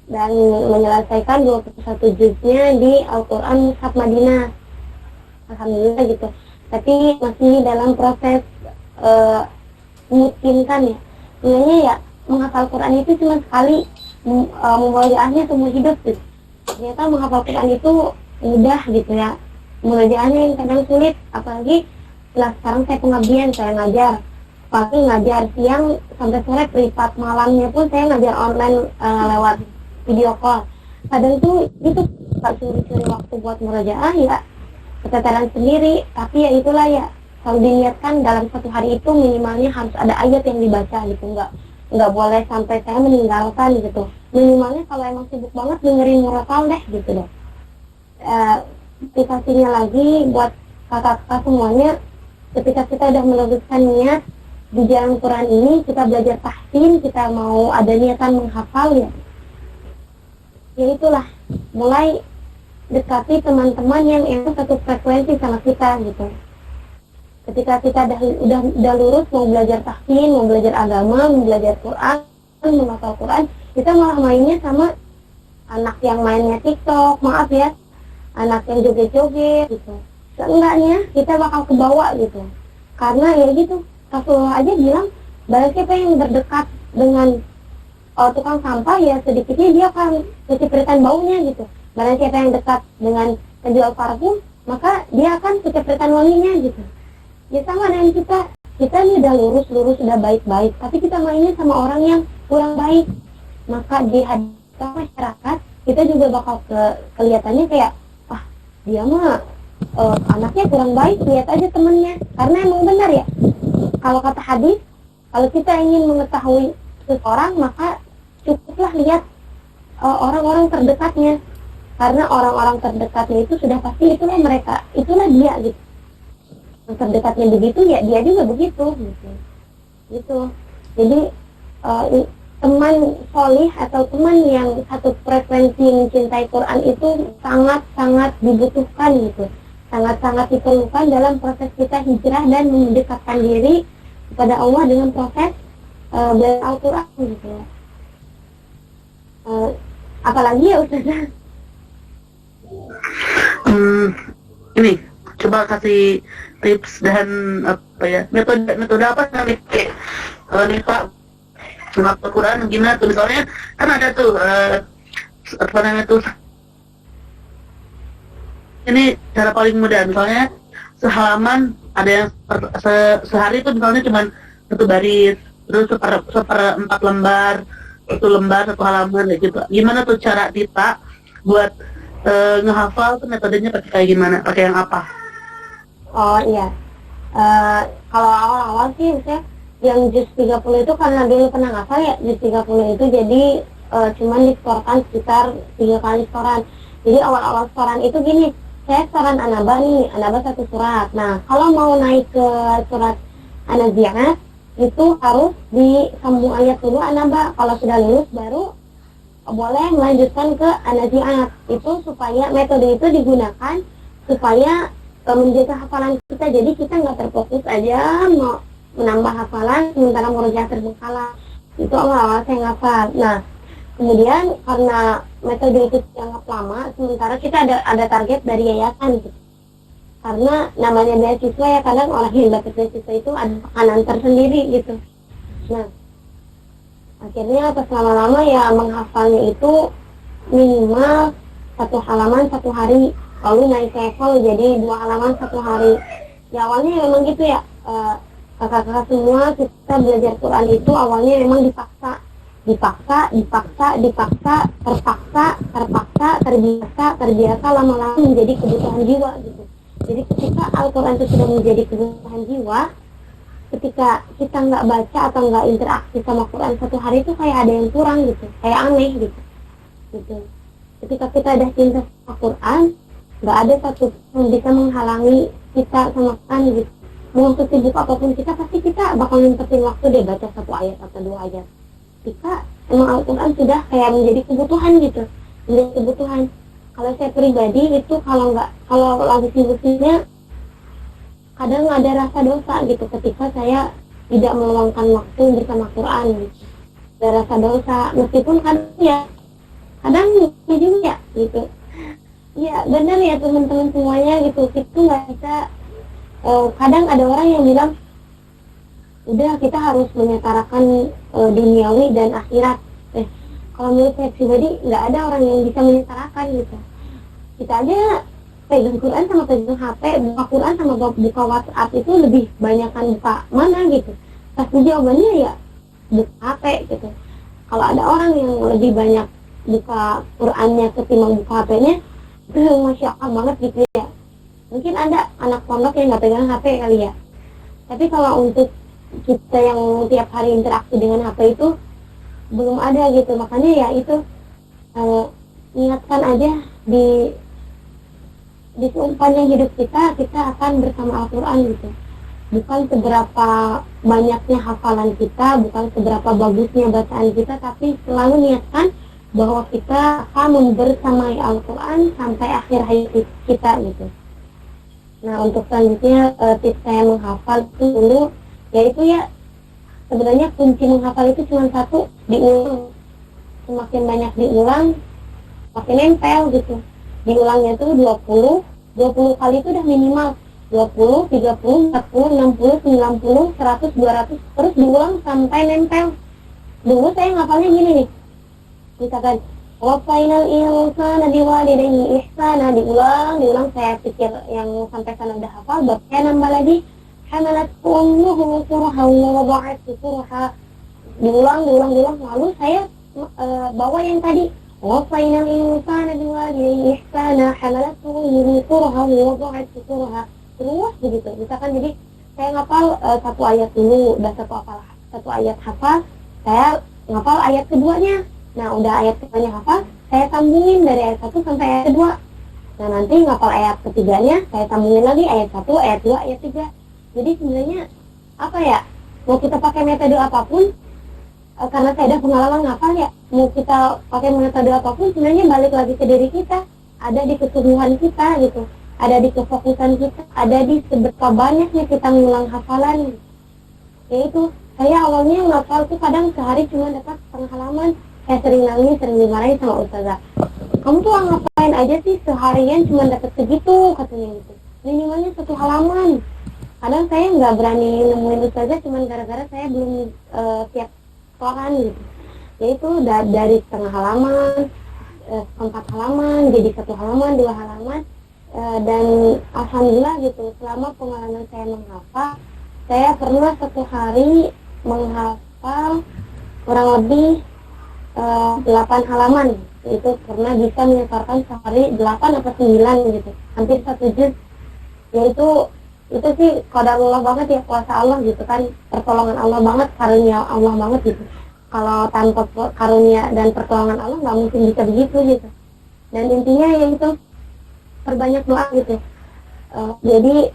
dan menyelesaikan 21 juznya di Al-Quran mushaf Madinah. Alhamdulillah gitu. Tapi masih dalam proses memungkinkan ya. Sebenarnya ya menghafal Quran itu cuma sekali, murojaahnya seumur hidup gitu. Ternyata menghafal Quran itu mudah gitu ya. Murojaahnya yang kadang sulit, apalagi setelah sekarang saya pengabdian, saya ngajar. Pagi ngajar siang sampai sore, privat malamnya pun saya ngajar online lewat video call. Kadang tuh itu gak curi-curi waktu buat murojaah ya, keteteran sendiri. Tapi ya itulah ya, kalau diniatkan dalam satu hari itu minimalnya harus ada ayat yang dibaca gitu, nggak boleh sampai saya meninggalkan gitu. Minimalnya kalau emang sibuk banget dengerin murotal deh gitu deh. Aplikasinya lagi buat kakak-kakak semuanya, ketika kita udah meneruskan niat di jalan Quran ini, kita belajar tahsin, kita mau ada niatan menghafal ya itulah mulai dekati teman-teman yang emang satu frekuensi sama kita gitu. Ketika kita udah lurus mau belajar tahsin, mau belajar agama, mau belajar Quran, menghafal Quran, kita malah mainnya sama anak yang mainnya TikTok, maaf ya, anak yang joget-joget gitu. Seenggaknya kita bakal kebawa gitu. Karena ya gitu, Rasulullah aja bilang, barang siapa yang berdekat dengan tukang sampah ya sedikitnya dia akan kecipritan baunya gitu. Barang siapa yang dekat dengan penjual parfum, maka dia akan kecipritan wanginya gitu. Ya sama dengan kita ini udah lurus, udah baik-baik, tapi kita mainnya sama orang yang kurang baik, maka di hadapan masyarakat kita juga bakal kelihatannya kayak, wah dia mah anaknya kurang baik, lihat aja temennya. Karena emang benar ya, kalau kata hadis, kalau kita ingin mengetahui seseorang maka cukuplah lihat orang-orang terdekatnya, karena orang-orang terdekatnya itu sudah pasti itulah mereka, itulah dia gitu. Yang terdekatnya begitu ya dia juga begitu gitu. Jadi teman solih atau teman yang satu frekuensi mencintai Quran itu sangat-sangat dibutuhkan gitu, sangat-sangat diperlukan dalam proses kita hijrah dan mendekatkan diri kepada Allah dengan proses belajar Al-Quran gitu. Apalagi ya Ustazah? Ini coba kasih tips dan apa ya, metode apa nih kalau nih Pak menghafal Quran gimana tuh? Misalnya kan ada tuh apa namanya tuh, ini cara paling mudah, misalnya sehalaman ada yang sehari itu misalnya cuma satu baris, terus seperempat lembar, satu lembar, satu halaman gitu. Gimana tuh cara kita buat ngehafal tuh, metodenya pakai kayak gimana, pakai yang apa? Oh iya, kalau awal-awal sih misalnya yang juz 30 itu karena dulu pernah ngafal ya, juz 30 itu jadi cuman distorkan sekitar 3 kali storan. Jadi awal-awal setoran itu gini, saya setoran Anaba nih, Anaba 1 surat. Nah, kalau mau naik ke surat An-Nazi'at itu harus disambung ayat dulu Anaba. Kalau sudah lulus baru boleh melanjutkan ke An-Nazi'at. Itu supaya metode itu digunakan supaya menjaga hafalan kita. Jadi kita nggak terfokus aja mau menambah hafalan sementara murojaah terbengkalai. Itu awal-awal saya ngafal. Nah, kemudian karena metode itu dianggap lama, sementara kita ada target dari yayasan gitu. Karena namanya beasiswa ya, kadang orang yang dapat beasiswa itu ada tekanan tersendiri gitu. Nah, akhirnya pas lama-lama ya menghafalnya itu minimal 1 halaman 1 hari, lalu naik level jadi 2 halaman 1 hari. Ya awalnya memang gitu ya, kakak-kakak semua kita belajar Quran itu awalnya memang terbiasa, lama-lama menjadi kebutuhan jiwa gitu. Jadi ketika Al-Quran itu sudah menjadi kebutuhan jiwa, ketika kita nggak baca atau nggak interaksi sama Quran 1 hari itu kayak ada yang kurang gitu, kayak aneh gitu. Ketika kita ada cinta sama Quran, nggak ada satu yang bisa menghalangi kita sama Quran gitu. Mau sesibuk apapun kita, pasti kita bakal nyempetin waktu deh baca 1 ayat atau 2 ayat. Kita emang Al-Quran sudah kayak menjadi kebutuhan gitu, menjadi kebutuhan. Kalau saya pribadi itu kalau lagi sibuk-sibuknya kadang ada rasa dosa gitu ketika saya tidak meluangkan waktu bersama Quran gitu. Ada rasa dosa, meskipun kadang juga ya gitu. Ya benar ya teman-teman semuanya gitu, itu nggak bisa. Kadang ada orang yang bilang udah kita harus menyetarakan duniawi dan akhirat. Kalau menurut saya pribadi nggak ada orang yang bisa menyetarakan gitu. Kita aja pegang Quran sama pegang HP, buka Quran sama buka WhatsApp itu lebih banyakan buka mana gitu. Pasti jawabannya ya buka HP gitu. Kalau ada orang yang lebih banyak buka Qurannya ketimbang buka HP-nya, itu masya Allah banget gitu ya. Mungkin ada anak pondok yang nggak pegang HP kali ya. Tapi kalau untuk kita yang tiap hari interaksi dengan HP itu belum ada gitu. Makanya ya itu niatkan aja di seumpanjang hidup kita akan bersama Al-Quran gitu. Bukan seberapa banyaknya hafalan kita, bukan seberapa bagusnya bacaan kita, tapi selalu niatkan bahwa kita akan membersamai Al-Quran sampai akhir hayat kita gitu. Nah, untuk selanjutnya tips saya menghafal itu dulu, yaitu ya sebenarnya kunci menghafal itu cuma satu, diulang. Semakin banyak diulang, makin nempel gitu. Diulangnya itu 20 kali itu udah minimal 20, 30, 40, 60, 90, 100, 200, terus diulang sampai nempel. Dulu saya ngafalnya gini nih, misalkan wafainal insana biwalidayhi ihsana, diulang, saya pikir yang sampai sana udah hafal, babnya nambah lagi, hamalat ummuhu kurha wa wada'athu kurha, diulang, lalu saya bawa yang tadi, wafainal insana biwalidayhi ihsana, hamalat ummuhu kurha wa wada'athu kurha, terus begitu. Misalkan jadi saya ngapal 1 ayat dulu, udah 1 ayat hafal, saya ngapal ayat keduanya. Nah, udah ayat keduanya hafal, saya sambungin dari ayat 1 sampai ayat 2. Nah, nanti ngapal ayat ketiganya, saya sambungin lagi ayat 1, ayat 2, ayat 3. Jadi sebenarnya apa ya, mau kita pakai metode apapun, karena saya ada pengalaman ngapal ya, mau kita pakai metode apapun sebenarnya balik lagi ke diri kita, ada di kesungguhan kita gitu, ada di kefokusan kita, ada di seberapa banyaknya kita ngulang hafalan. Yaitu saya awalnya ngapal tuh kadang sehari cuma dapat setengah halaman. Saya sering nangis, sering dimarahin sama ustazah. Kamu tuh ngapain aja sih seharian cuma dapat segitu, katanya gitu. Minimalnya 1 halaman. Kadang saya nggak berani nemuin ustazah cuma gara-gara saya belum siap setoran gitu. Yaitu dari setengah halaman, 4 halaman, jadi 1 halaman, 2 halaman. Dan alhamdulillah gitu, selama pengalaman saya menghafal, saya pernah 1 hari menghafal kurang lebih 8 halaman. Itu pernah bisa menyetorkan sehari 8 atau 9 gitu, hampir 1 juz. Yaitu itu sih qadarullah banget ya, kuasa Allah gitu kan, pertolongan Allah banget, karunia Allah banget gitu. Kalau tanpa karunia dan pertolongan Allah nggak mungkin bisa begitu gitu. Dan intinya yaitu perbanyak doa gitu. Jadi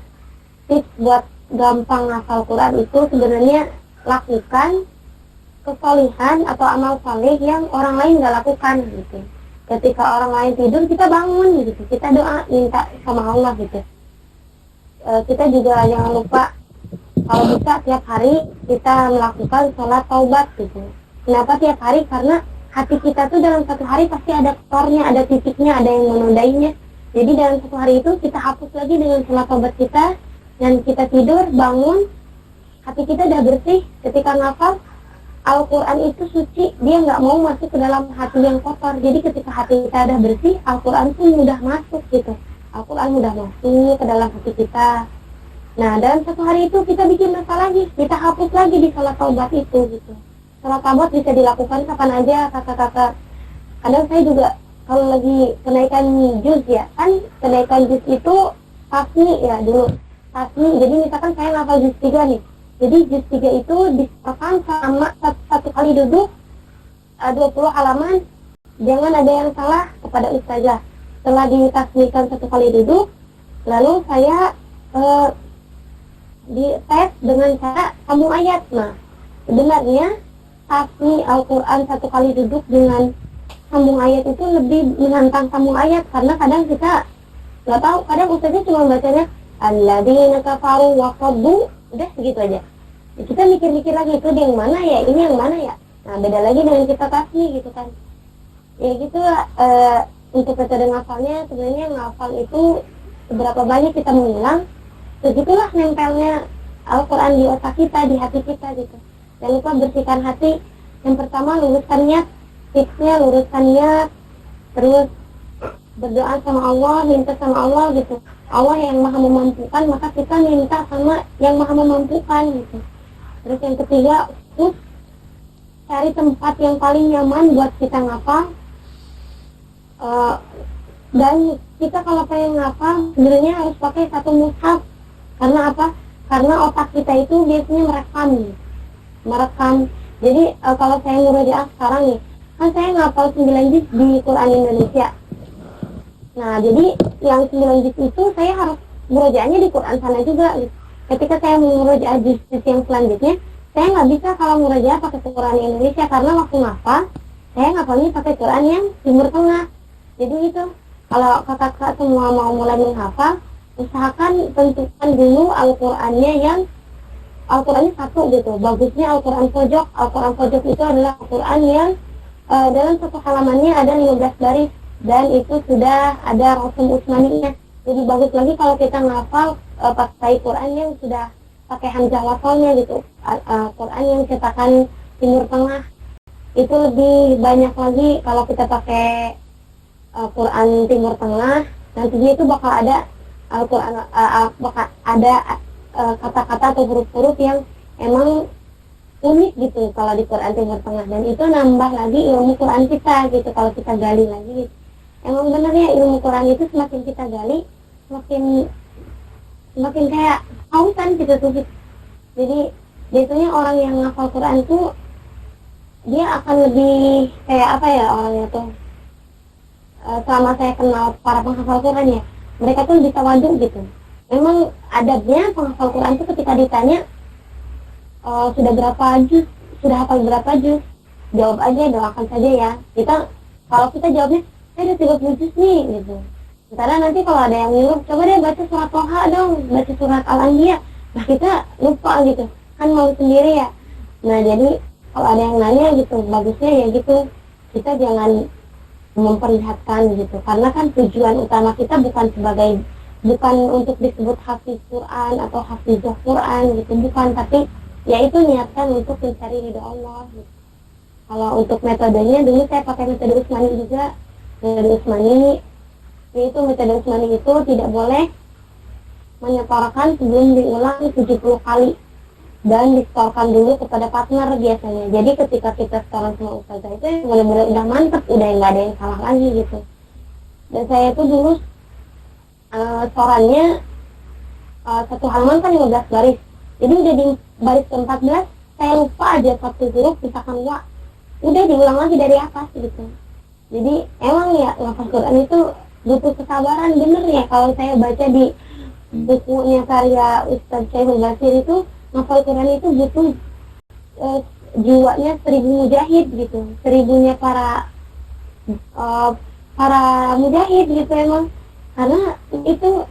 tips buat gampang hafal Quran itu sebenarnya lakukan kesolihan atau amal saleh yang orang lain nggak lakukan gitu. Ketika orang lain tidur kita bangun gitu, kita doa minta sama Allah gitu. Kita juga jangan lupa kalau bisa tiap hari kita melakukan sholat taubat gitu. Kenapa tiap hari? Karena hati kita tuh dalam satu hari pasti ada kotornya, ada titiknya, ada yang menodainya. Jadi dalam satu hari itu kita hapus lagi dengan sholat taubat kita, dan kita tidur, bangun, hati kita udah bersih. Ketika ngafal, Al-Quran itu suci, dia nggak mau masuk ke dalam hati yang kotor. Jadi ketika hati kita udah bersih, Al-Quran pun mudah masuk gitu. Al-Quran mudah masuk ke dalam hati kita. Nah, dalam satu hari itu kita bikin dosa lagi, kita hapus lagi di sholat taubat itu gitu. Sholat taubat bisa dilakukan kapan aja, kakak-kakak. Kadang saya juga kalau lagi kenaikan juz ya, kan kenaikan juz itu tasmi ya dulu. Tasmi, jadi misalkan saya ngafal juz 3 nih. Jadi juz 3 itu disetorkan sama satu kali duduk 20 halaman. Jangan ada yang salah kepada ustazah. Setelah ditasmikan satu kali duduk, lalu saya dites dengan cara sambung ayat. Nah, sebenarnya tasmi Al-Quran satu kali duduk dengan sambung ayat itu lebih menantang sambung ayat, karena kadang kita nggak tahu, kadang ustaznya cuma bacanya alladzina kafaru wa saddu, udah segitu aja. Kita mikir-mikir lagi itu yang mana ya, ini yang mana ya. Nah, beda lagi dengan kita tasmi gitu kan. Ya gitu lah, untuk metode ngafalnya sebenarnya ngafal itu seberapa banyak kita mengulang, segitulah nempelnya Al-Quran di otak kita, di hati kita gitu. Jangan lupa bersihkan hati. Yang pertama luruskan niat, tipsnya luruskan niat, terus berdoa sama Allah, minta sama Allah gitu. Allah yang maha memampukan, maka kita minta sama yang maha memampukan gitu. Terus yang ketiga, cari tempat yang paling nyaman buat kita ngafal. Dan kita kalau pengen ngafal sebenarnya harus pakai satu mushaf. Karena apa? Karena otak kita itu biasanya merekam. Jadi kalau saya murojaah sekarang nih, kan saya ngafal 9 juz di Quran Indonesia. Nah, jadi yang 9 juz itu saya harus murojaahnya di Quran sana juga gitu. Ketika saya murojaah juz yang selanjutnya, saya nggak bisa kalau murojaah pakai Quran Indonesia, karena waktu ngafal saya ngafalnya pakai Quran yang Timur Tengah. Jadi itu, kalau kakak-kakak semua mau mulai menghafal, usahakan tentukan dulu Al-Qurannya yang Al-Qurannya satu gitu. Bagusnya Al-Quran pojok. Al-Quran pojok itu adalah Al-Quran yang dalam satu halamannya ada 15 baris, dan itu sudah ada Rasul Utsmaninya. Jadi bagus lagi kalau kita ngafal pakai Quran yang sudah pakai hamzah wasalnya gitu. Quran yang cetakan Timur Tengah itu lebih banyak lagi. Kalau kita pakai Quran Timur Tengah, nantinya itu bakal ada Al-Quran, bakal ada kata-kata atau huruf-huruf yang emang unik gitu kalau di Quran Timur Tengah, dan itu nambah lagi ilmu Quran kita gitu kalau kita gali lagi. Emang bener ya, ilmu Quran itu semakin kita gali semakin kayak hausan gitu tuh. Jadi biasanya orang yang ngafal Quran tuh dia akan lebih kayak apa ya orangnya tuh. Selama saya kenal para penghafal Quran ya, mereka tuh bisa tawadhu gitu. Memang adabnya penghafal Quran tuh ketika ditanya sudah berapa juz, sudah hafal berapa juz, jawab aja, doakan saja ya. Kalau kita jawabnya saya udah 30 juz nih gitu. Sementara nanti kalau ada yang nyuruh, coba deh baca surat Toha dong, baca surat Al-Anbiya. Nah kita lupa gitu, kan mau sendiri ya. Nah jadi kalau ada yang nanya gitu, bagusnya ya gitu, kita jangan memperlihatkan gitu. Karena kan tujuan utama kita bukan untuk disebut hafiz Quran atau hafizah Quran gitu, bukan, tapi yaitu niatkan untuk mencari ridho Allah gitu. Kalau untuk metodenya, dulu saya pakai metode Utsmani juga. Metode Utsmani, yaitu metode Utsmani itu tidak boleh menyetorkan sebelum diulang 70 kali, dan disetorkan dulu kepada partner biasanya. Jadi ketika kita setoran sama ustazah itu benar-benar udah mantep, udah nggak ada yang salah lagi gitu. Dan saya itu dulu setorannya satu halaman kan 15 baris. Jadi udah di baris ke-14 saya lupa aja satu huruf, misalkan wa, udah diulang lagi dari atas gitu. Jadi emang ya ngafal Quran itu butuh kesabaran, bener ya. Kalau saya baca di bukunya karya Ustadz Syaiful Basir itu, ngafal Quran itu butuh jiwanya 1000 mujahid gitu, 1000-nya para mujahid gitu emang, karena itu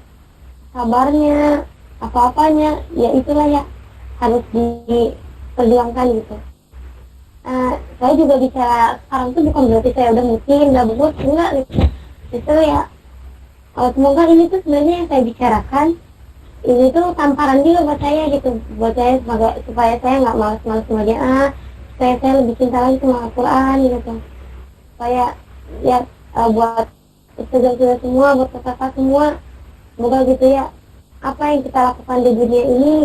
sabarnya, apa-apanya ya itulah ya harus diperjuangkan gitu. Saya juga bicara sekarang tuh bukan berarti saya udah mutin, udah bagus, enggak gitu. Itu ya semoga ini tuh sebenarnya yang saya bicarakan ini tuh tamparan juga buat saya gitu, buat saya supaya saya nggak malas-malas belajar, supaya saya lebih cinta lagi sama Al-Quran gitu, supaya ya buat ustazah semua, buat kakak semua, semoga gitu ya, apa yang kita lakukan di dunia ini,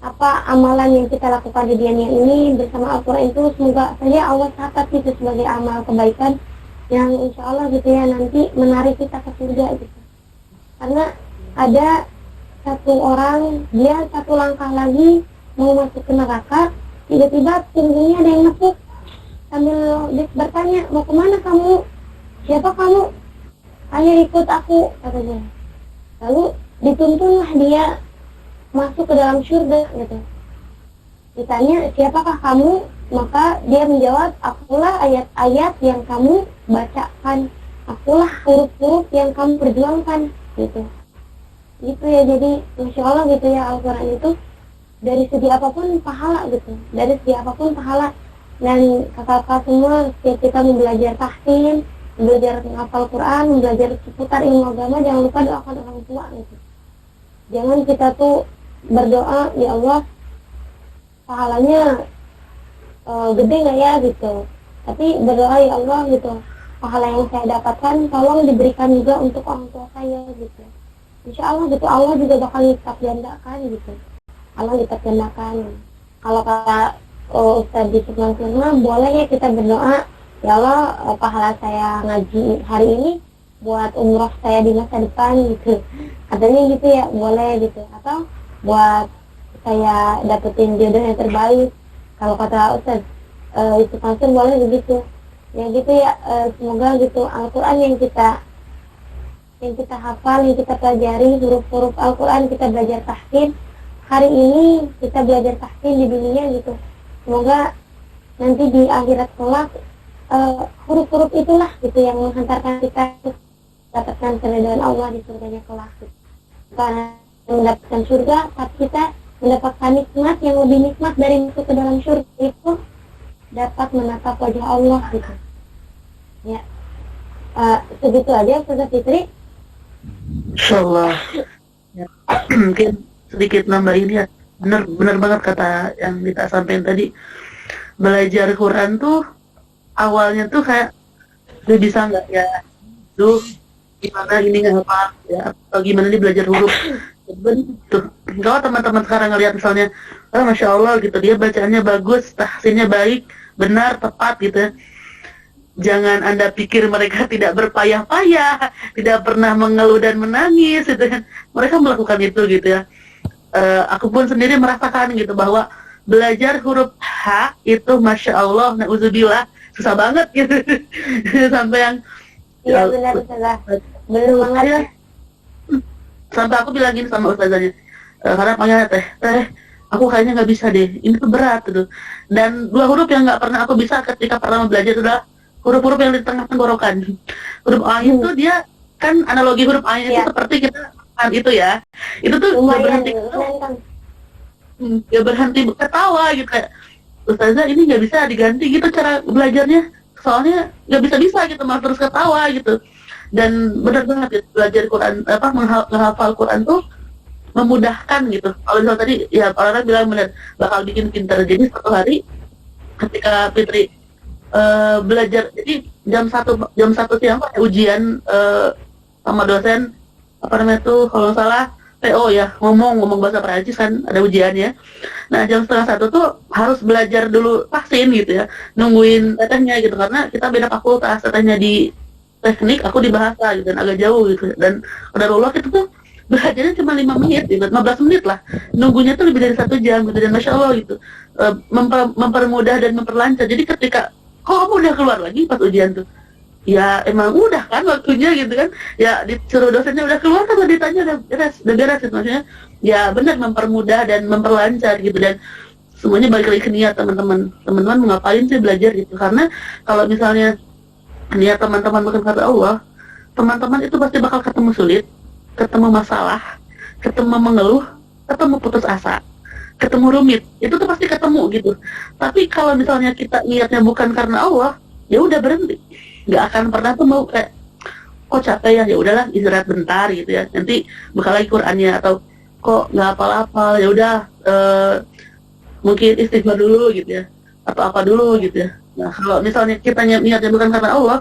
apa amalan yang kita lakukan di dunia ini bersama Al-Quran itu, semoga saja Allah catat itu sebagai amal kebaikan yang insya Allah gitu ya nanti menarik kita ke surga gitu. Karena ada satu orang, dia satu langkah lagi mau masuk ke neraka, tiba-tiba punggungnya ada yang nepuk sambil bertanya, mau kemana kamu? Siapa kamu? Ayo ikut aku, katanya. Lalu dituntunlah dia masuk ke dalam surga gitu. Ditanya, siapakah kamu? Maka dia menjawab, akulah ayat-ayat yang kamu bacakan, akulah huruf-huruf yang kamu perjuangkan gitu. Gitu ya, jadi Masya Allah gitu ya, Al-Quran itu dari segi apapun pahala gitu, dari segi apapun pahala. Dan kakak-kakak semua, setiap kita belajar tahsin, belajar menghafal Quran, belajar seputar ilmu agama, jangan lupa doakan orang tua gitu. Jangan kita tuh berdoa, ya Allah pahalanya gede nggak ya gitu, tapi berdoa, ya Allah gitu, pahala yang saya dapatkan tolong diberikan juga untuk orang tua saya gitu. Insya Allah gitu, Allah juga bakal lipat gandakan gitu, Allah lipat gandakan. Kalau kata Ustadz di Mansur, boleh ya kita berdoa, ya Allah pahala saya ngaji hari ini buat umroh saya di masa depan gitu, katanya gitu ya, boleh gitu. Atau buat saya dapetin jodoh yang terbaik, kalau kata Ustadz itu Mansur boleh begitu ya gitu ya. Semoga gitu Al-Quran yang kita hafal, yang kita pelajari, huruf-huruf Al-Quran kita belajar tahsin, hari ini kita belajar tahsin di dunia gitu, semoga nanti di akhirat kelak huruf-huruf itulah gitu yang menghantarkan kita dapatkan keridhaan Allah di surganya kelak gitu. Karena mendapatkan surga, tapi kita mendapatkan nikmat yang lebih nikmat dari masuk ke dalam surga itu dapat menatap wajah Allah gitu ya. Segitu aja Ustazah Fitri. Insyaallah. Ya. Mungkin sedikit nambahin ya. Benar banget kata yang kita sampaikan tadi. Belajar Quran tuh awalnya tuh kayak dia bisa nggak ya, tuh gimana ini nggak apa ya, atau gimana nih belajar huruf. Tuh kalau teman-teman sekarang ngeliat misalnya, Masya Allah gitu, dia bacaannya bagus, tahsinnya baik, benar, tepat gitu ya. Jangan Anda pikir mereka tidak berpayah-payah, tidak pernah mengeluh dan menangis gitu kan. Mereka melakukan itu gitu ya. Aku pun sendiri merasakan gitu bahwa belajar huruf H itu Masya Allah, na'udzubillah, susah banget gitu. Sampai yang Iya benar Ustazah, belum banget. Sampai aku bilangin sama ustazahnya, karena panggilnya teh, aku kayaknya nggak bisa deh, ini tuh berat gitu. Dan dua huruf yang nggak pernah aku bisa ketika pertama belajar itu adalah huruf-huruf yang di tengah tenggorokan. Huruf ain tuh dia kan analogi huruf ain itu seperti kita makan itu ya, itu tuh nggak berhenti nggak berhenti ketawa gitu kayak, ustazah ini nggak bisa diganti gitu cara belajarnya, soalnya nggak bisa gitu malah terus ketawa gitu. Dan benar banget gitu, belajar Quran menghafal Quran tuh memudahkan gitu. Kalau misalnya tadi ya orang bilang benar bakal bikin pintar. Jadi satu hari ketika Fitri belajar, jadi jam 1 siang ada ujian sama dosen apa namanya tuh kalau nggak salah PO ya, ngomong bahasa Perancis kan ada ujiannya. Nah jam 12:30 tuh harus belajar dulu vaksin gitu ya, nungguin tetehnya gitu, karena kita beda fakultas, tetehnya di teknik, aku di bahasa gitu, dan agak jauh gitu. Dan qadarullah kita tuh belajarnya cuma 5 menit gitu, 15 menit lah, nunggunya tuh lebih dari 1 jam gitu. Dan Masya Allah gitu, mempermudah dan memperlancar. Jadi ketika kok kamu udah keluar lagi pas ujian tuh, ya emang udah kan waktunya gitu kan, ya disuruh dosennya udah keluar kan, ditanya udah beres gitu. Maksudnya ya benar mempermudah dan memperlancar gitu, dan semuanya balik lagi ke niat teman-teman mau ngapain sih belajar gitu. Karena kalau misalnya niat teman-teman bukan karena Allah, teman-teman itu pasti bakal ketemu sulit, ketemu masalah, ketemu mengeluh, ketemu putus asa, ketemu rumit, itu tuh pasti ketemu gitu. Tapi kalau misalnya kita niatnya bukan karena Allah, ya udah berhenti, nggak akan pernah tuh mau kayak kok capek ya udahlah istirahat bentar gitu ya, nanti bakal lagi Qurannya, atau kok nggak hafal-hafal ya udah mungkin istighfar dulu gitu ya, atau apa dulu gitu ya. Nah kalau misalnya kita niatnya bukan karena Allah,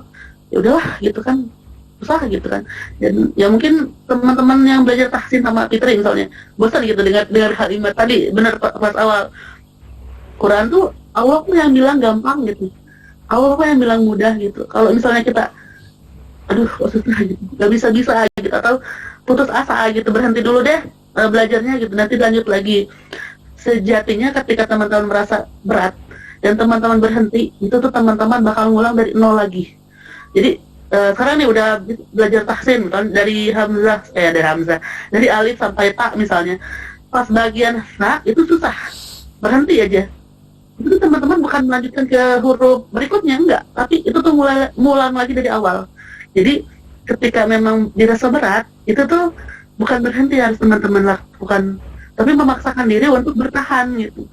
ya udahlah gitu kan, usaha gitu kan. Dan ya mungkin teman-teman yang belajar tahsin sama fitri misalnya bosan gitu dengar kalimat tadi, benar pas awal Quran tuh Allah tuh yang bilang gampang gitu, Allah tuh yang bilang mudah gitu. Kalau misalnya kita aduh kok susah gitu, nggak bisa gitu, atau putus asa gitu, berhenti dulu deh belajarnya gitu, nanti lanjut lagi. Sejatinya ketika teman-teman merasa berat dan teman-teman berhenti, itu tuh teman-teman bakal ngulang dari nol lagi. Jadi sekarang nih udah belajar tahsin kan, dari dari alif sampai ta misalnya, pas bagian sa itu susah, berhenti aja. Itu teman-teman bukan melanjutkan ke huruf berikutnya, enggak, tapi itu tuh ngulang lagi dari awal. Jadi ketika memang dirasa berat, itu tuh bukan berhenti harus teman-teman lakukan, tapi memaksakan diri untuk bertahan gitu.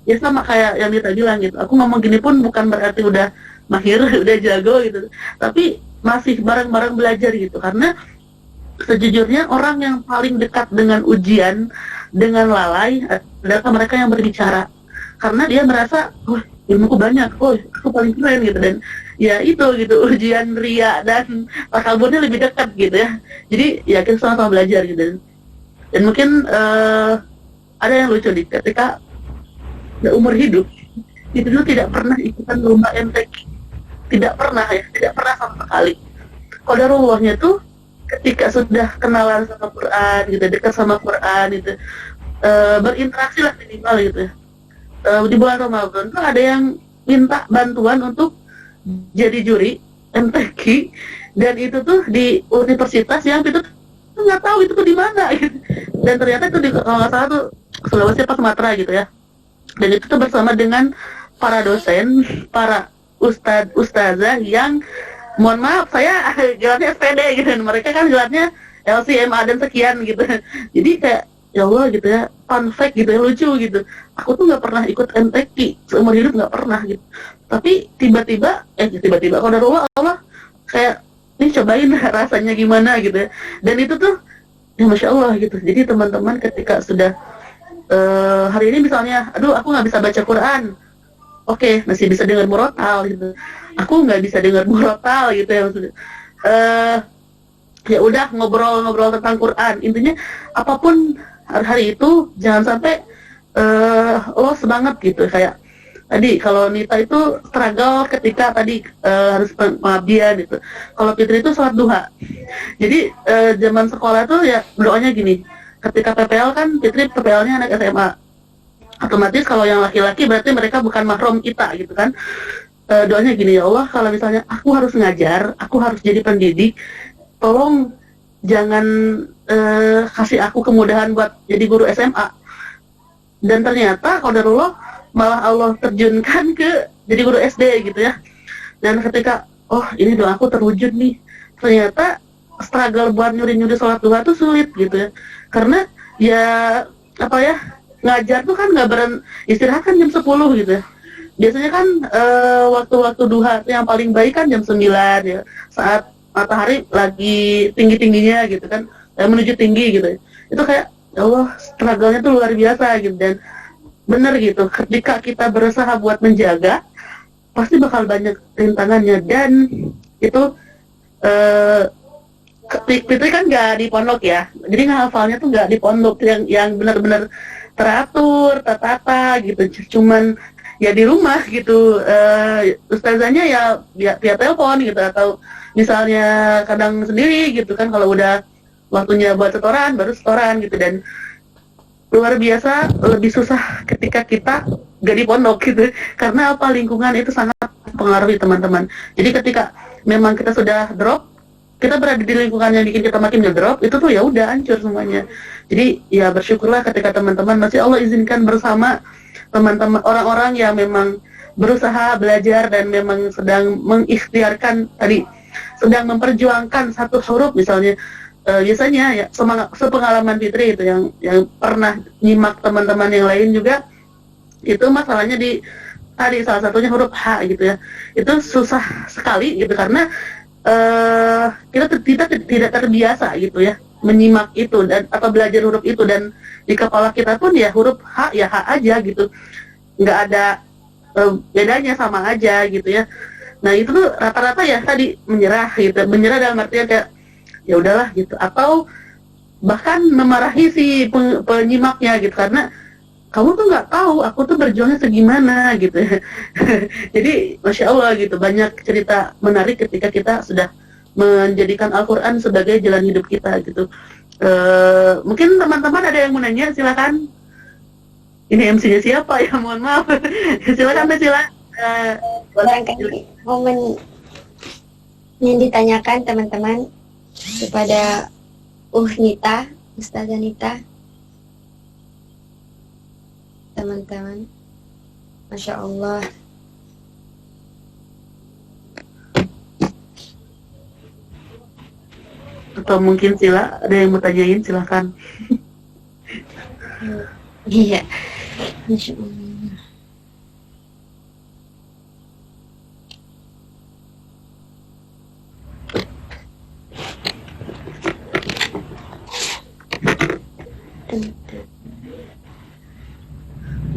Ya sama kayak yang Dita bilang gitu, aku ngomong gini pun bukan berarti udah mahir, udah jago gitu, tapi masih bareng-bareng belajar gitu. Karena sejujurnya orang yang paling dekat dengan ujian, dengan lalai adalah mereka yang berbicara, karena dia merasa, oh ilmuku banyak, oh aku paling keren gitu. Dan ya itu gitu, ujian ria dan takaburnya lebih dekat gitu ya. Jadi ya kita sama-sama belajar gitu. Dan mungkin ada yang lucu nih, ketika umur hidup itu dulu tidak pernah ikutan lomba MTQ, tidak pernah sama sekali. Qadarullahnya tuh ketika sudah kenalan sama Quran gitu, dekat sama Quran gitu, berinteraksi lah minimal gitu ya. Di bulan Ramadan tuh ada yang minta bantuan untuk jadi juri MTQ, dan itu tuh di universitas yang itu tuh nggak tahu itu tuh di mana gitu. Dan ternyata itu kalau nggak salah tuh Sulawesi apa Sumatera gitu ya. Dan itu tuh bersama dengan para dosen, para ustazah yang mohon maaf saya gelarnya SPD gitu, dan mereka kan gelarnya LCMA dan sekian gitu. Jadi kayak ya Allah gitu ya, fun fact gitu ya, lucu gitu. Aku tuh nggak pernah ikut MTQ seumur hidup, nggak pernah gitu. Tapi tiba-tiba qadarullah Allah kayak ini cobain rasanya gimana gitu ya. Dan itu tuh ya Masya Allah gitu. Jadi teman-teman ketika sudah hari ini misalnya, aduh aku nggak bisa baca Quran, oke, masih bisa dengar murotal gitu. Aku nggak bisa dengar murotal gitu ya maksudnya. Ya udah ngobrol tentang Quran. Intinya apapun hari itu jangan sampai lo semangat gitu. Kayak tadi kalau Nita itu struggle ketika tadi harus pengabdian gitu. Kalau Fitri itu sholat duha. Jadi zaman sekolah tuh ya doanya gini. Ketika PPL kan Fitri PPL-nya anak SMA. Otomatis kalau yang laki-laki berarti mereka bukan mahram kita gitu kan. Doanya gini, ya Allah kalau misalnya aku harus ngajar, aku harus jadi pendidik, tolong jangan kasih aku kemudahan buat jadi guru SMA. Dan ternyata qadarullah malah Allah terjunkan ke jadi guru SD gitu ya. Dan ketika oh ini doaku terwujud nih, ternyata struggle buat nyuri-nyuri sholat duha tuh sulit gitu ya. Karena ya apa ya, ngajar tuh kan nggak istirahat kan jam 10 gitu ya. Biasanya kan waktu-waktu duha yang paling baik kan jam 9 ya, saat matahari lagi tinggi-tingginya gitu kan, menuju tinggi gitu. Itu kayak ya Allah struggle-nya tuh luar biasa gitu. Dan bener gitu, ketika kita berusaha buat menjaga, pasti bakal banyak rintangannya. Dan itu Fitri kan nggak di pondok ya, jadi ngehafalnya tuh nggak di pondok yang benar-benar teratur, tertata gitu. Cuman ya di rumah gitu, ustazahnya ya via telepon gitu, atau misalnya kadang sendiri gitu kan, kalau udah waktunya buat setoran baru setoran gitu. Dan luar biasa lebih susah ketika kita gak di pondok gitu. Karena apa, lingkungan itu sangat mempengaruhi teman-teman. Jadi ketika memang kita sudah drop, kita berada di lingkungan yang bikin kita makin ngedrop, itu tuh ya udah hancur semuanya. Jadi ya bersyukurlah ketika teman-teman masih Allah izinkan bersama teman-teman orang-orang yang memang berusaha belajar dan memang sedang mengikhtiarkan tadi, sedang memperjuangkan satu huruf misalnya. Biasanya ya sepengalaman Fitri itu yang pernah nyimak teman-teman yang lain juga, itu masalahnya di tadi salah satunya huruf H gitu ya. Itu susah sekali gitu karena kita tidak terbiasa gitu ya menyimak itu dan atau belajar huruf itu, dan di kepala kita pun ya huruf H ya H aja gitu, nggak ada bedanya, sama aja gitu ya. Nah itu tuh rata-rata ya tadi menyerah gitu, menyerah dalam artian kayak ya udahlah gitu, atau bahkan memarahi si penyimaknya gitu karena kamu tuh nggak tahu aku tuh berjuangnya segimana gitu ya. Jadi masya Allah gitu, banyak cerita menarik ketika kita sudah menjadikan Al-Quran sebagai jalan hidup kita gitu. Mungkin teman-teman ada yang mau nanya, silakan. Ini MC-nya siapa ya, mohon maaf. Silakan Sila. Barangkali momen yang ditanyakan teman-teman kepada Nita, Ustazah Nita, teman-teman, Masya Allah. Atau mungkin Sila ada yang mau tanyain, silakan. Iya, Masya Allah.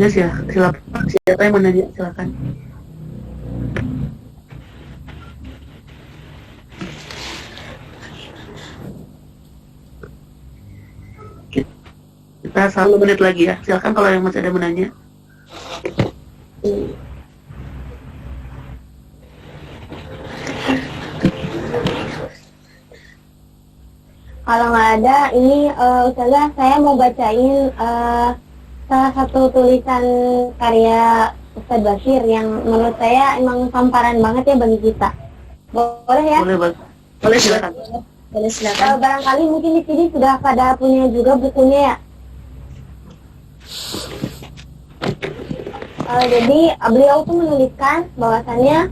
Ya silakan, siapa yang mau nanya, silakan. Kita 1 menit lagi ya, silakan kalau yang masih ada mau nanya. Kalau nggak ada, ini Ustazah, saya mau bacain salah satu tulisan karya Ustadz Bashir yang menurut saya emang tamparan banget ya bagi kita. Boleh ya? Boleh silakan. Boleh silakan. Barangkali mungkin di sini sudah pada punya juga bukunya ya. Jadi beliau tuh menuliskan bahwasannya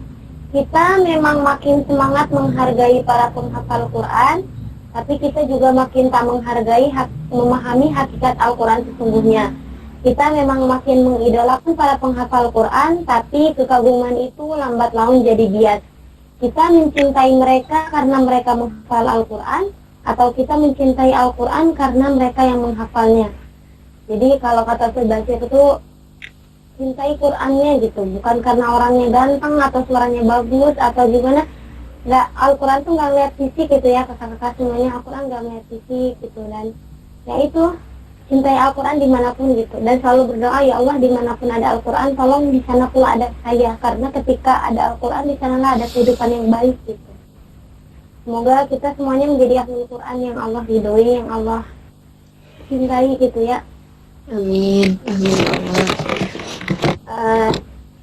kita memang makin semangat menghargai para penghafal Quran, tapi kita juga makin tak menghargai memahami hakikat Al-Quran sesungguhnya. Kita memang makin mengidolakan para penghafal Quran, tapi kekaguman itu lambat laun jadi bias. Kita mencintai mereka karena mereka menghafal Al-Quran, atau kita mencintai Al-Quran karena mereka yang menghafalnya. Jadi kalau kata Bashir itu, cintai Qurannya gitu, bukan karena orangnya ganteng atau suaranya bagus atau gimana. Nggak, Al-Quran tuh nggak lihat fisik gitu ya, kakak-kakak semuanya, Al-Quran nggak lihat fisik gitu. Dan ya itu, cintai Al-Quran dimanapun gitu, dan selalu berdoa, ya Allah dimanapun ada Al-Quran, tolong di sana pula ada saya, karena ketika ada Al-Quran di sanalah ada kehidupan yang baik gitu. Semoga kita semuanya menjadi ahli Quran yang Allah ridhoi, yang Allah cintai gitu ya. Amin, amin ya Allah.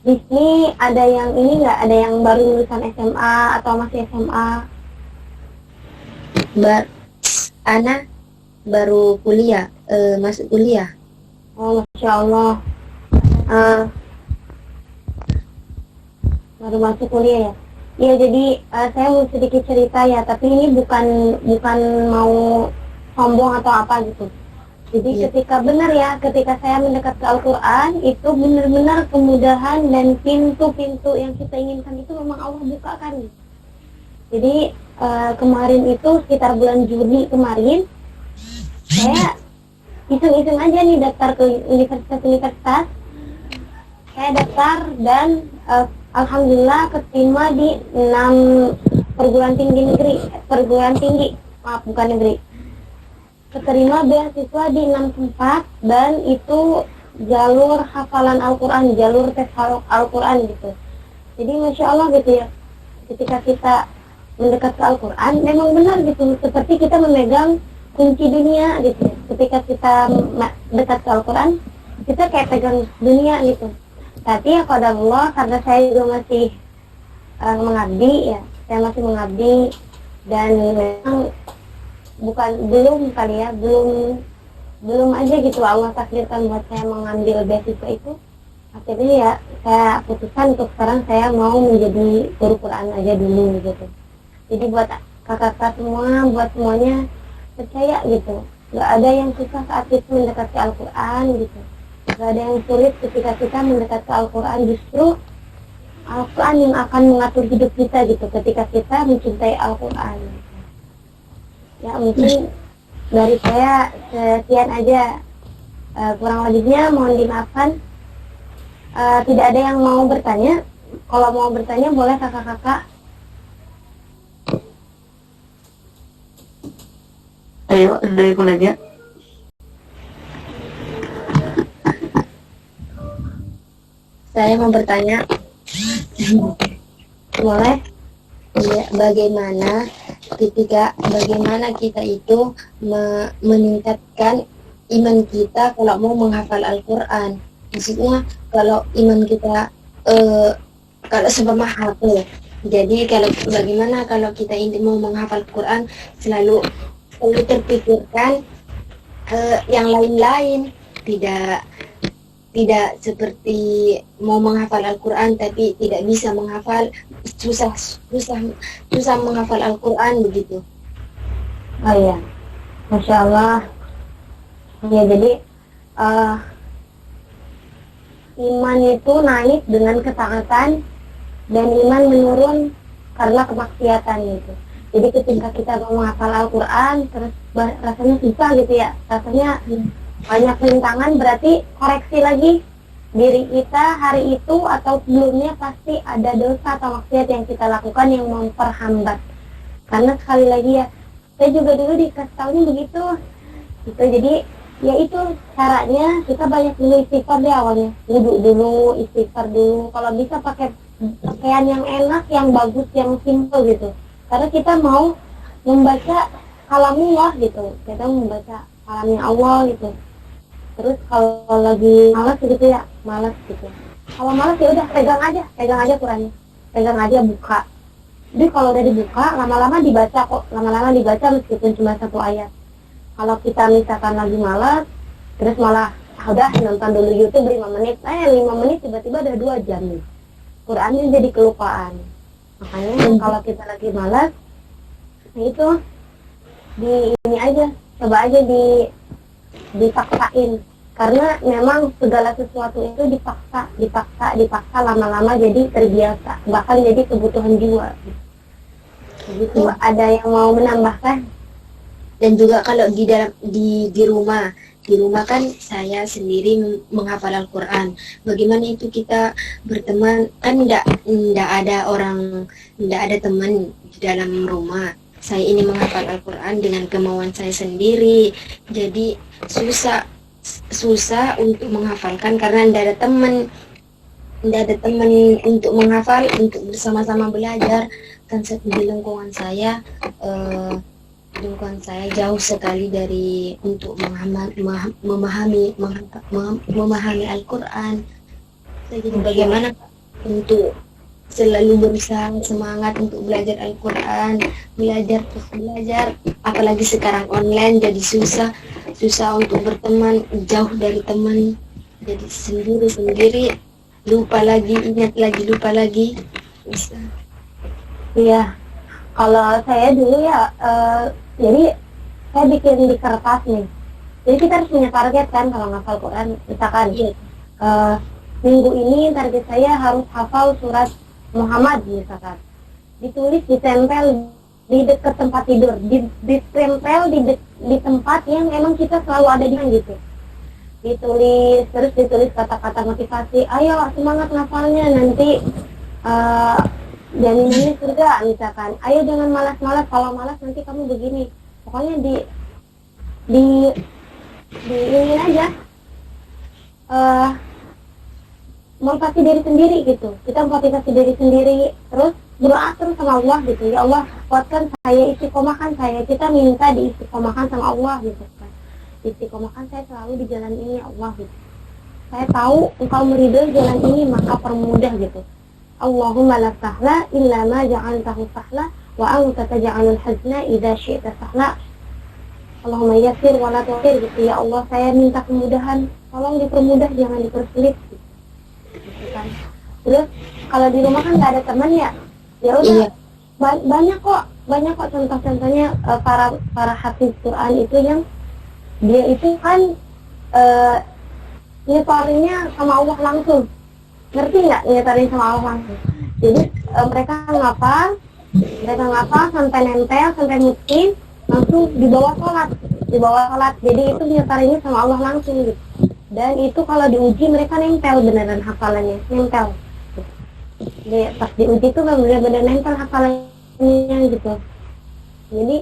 Di sini ada yang ini nggak, ada yang baru lulusan SMA atau masih SMA? Ana baru kuliah, masuk kuliah. Oh, Masya Allah. Baru masuk kuliah ya? Iya, jadi saya mau sedikit cerita ya, tapi ini bukan mau sombong atau apa gitu. Jadi ketika saya mendekat ke Al-Quran, itu benar-benar kemudahan dan pintu-pintu yang kita inginkan itu memang Allah bukakan. Jadi kemarin itu sekitar bulan Juni kemarin, saya iseng-iseng aja nih daftar ke universitas. Saya daftar dan alhamdulillah keterima di 6 perguruan tinggi, maaf bukan negeri. Keterima beasiswa di 6 tempat, dan itu jalur hafalan Al-Quran, jalur tes Al-Quran gitu. Jadi Masya Allah gitu ya, ketika kita mendekat ke Al-Quran, memang benar gitu, seperti kita memegang kunci dunia gitu. Ketika kita dekat ke Al-Quran, kita kayak pegang dunia gitu. Tapi ya qadarullah, karena saya juga masih mengabdi ya, saya masih mengabdi, dan memang belum kali ya, belum aja gitu Allah takdirkan buat saya mengambil beasiswa itu. Akhirnya ya saya putuskan untuk sekarang saya mau menjadi guru Quran aja dulu gitu. Jadi buat kakak-kakak semua, buat semuanya, percaya gitu, nggak ada yang susah saat kita mendekati Al-Quran gitu, nggak ada yang sulit ketika kita mendekati Al-Quran. Justru Al-Quran yang akan mengatur hidup kita gitu ketika kita mencintai Al-Quran gitu. Ya mungkin dari saya sekian aja, kurang lebihnya mohon dimaafkan. Tidak ada yang mau bertanya. Kalau mau bertanya boleh kakak-kakak. Ayo, ada yang mau nanya? Saya mau bertanya. Boleh. Ya, bagaimana kita itu meningkatkan iman kita kalau mau menghafal Al-Quran? Maksudnya kalau iman kita kalau seumpama hafal. Jadi bagaimana kalau kita ini mau menghafal Quran, selalu terpikirkan yang lain-lain, tidak seperti mau menghafal Al-Quran tapi tidak bisa menghafal, susah menghafal Al-Quran begitu. Oh iya, Masya Allah. Ya jadi iman itu naik dengan ketaatan, dan iman menurun karena kemaksiatan gitu. Jadi ketika kita mau menghafal Al-Quran terus rasanya susah gitu ya, rasanya banyak rintangan, berarti koreksi lagi diri kita hari itu atau sebelumnya, pasti ada dosa atau maksiat yang kita lakukan yang memperhambat. Karena sekali lagi ya, saya juga dulu dikasih tahunya begitu gitu. Jadi ya itu caranya, kita banyak dulu istighfar di awalnya, wudhu dulu, istighfar dulu, kalau bisa pakai pakaian yang enak, yang bagus, yang simple gitu, karena kita mau membaca kalamullah gitu, kita membaca kalamnya Allah gitu. Terus kalau lagi malas gitu ya, kalau malas ya udah pegang aja Qurannya, pegang aja, buka. Jadi kalau udah dibuka, lama-lama dibaca meskipun cuma 1 ayat. Kalau kita misalkan lagi malas, terus malah udah nonton dulu YouTube 5 menit, 5 menit tiba-tiba udah 2 jam nih, Qurannya jadi kelupaan. Makanya kalau kita lagi malas, itu ini aja, coba aja dipaksain, karena memang segala sesuatu itu dipaksa, lama-lama jadi terbiasa, bahkan jadi kebutuhan jiwa. Begitu. Ada yang mau menambahkan? Dan juga kalau di rumah kan saya sendiri menghafal Al-Quran. Bagaimana itu kita berteman, kan tidak ada teman di dalam rumah. Saya ini menghafal Al-Quran dengan kemauan saya sendiri, jadi susah untuk menghafalkan karena tidak ada teman untuk menghafal, untuk bersama-sama belajar. Kan di lingkungan saya jauh sekali dari untuk memahami Al-Quran. Jadi bagaimana untuk selalu berusaha semangat untuk belajar Al-Quran, belajar, apalagi sekarang online jadi susah untuk berteman, jauh dari teman, jadi sendiri, lupa lagi, ingat lagi, lupa lagi. Bisa. Iya, kalau saya dulu ya, jadi saya bikin di kertas nih. Jadi kita harus punya target kan kalau ngafal Quran. Misalkan minggu ini target saya harus hafal surat Muhammad misalkan. Ditulis, ditempel di dekat tempat tidur, ditempel di tempat yang emang kita selalu ada di gitu. Ditulis kata-kata motivasi. Ayo semangat ngafalnya, nanti jaminannya surga misalkan. Ayo jangan malas-malas, kalau malas nanti kamu begini. Pokoknya di ini aja, motivasi diri sendiri gitu. Kita motivasi diri sendiri, terus berdoa terus sama Allah gitu. Ya Allah, kuatkan saya, istiqomahkan saya. Kita minta diistiqomahkan sama Allah gitu kan. Istiqomahkan saya selalu di jalan ini ya Allah gitu. saya tahu engkau meridhoi jalan ini, maka permudah gitu. Allahumma la sahla illa ma ja'altahu sahla wa anta taj'alul hazna idza syi'ta sahla. Allahumma yassir wa la tu'sir gitu. Ya Allah, saya minta kemudahan, tolong dipermudah, jangan dipersulit gitu kan. Terus kalau di rumah kan nggak ada teman ya, ya udah banyak kok contoh-contohnya para hafiz Quran itu yang dia itu kan nyetorinnya sama Allah langsung, ngerti nggak nyetorin sama Allah langsung. Jadi mereka ngapal sampai nempel sampai mutim, langsung dibawa sholat. Jadi itu nyetorinnya sama Allah langsung gitu. Dan itu kalau diuji mereka nempel beneran hafalannya, nempel. Pas diuji tuh bener-bener nempel hafalannya gitu. Jadi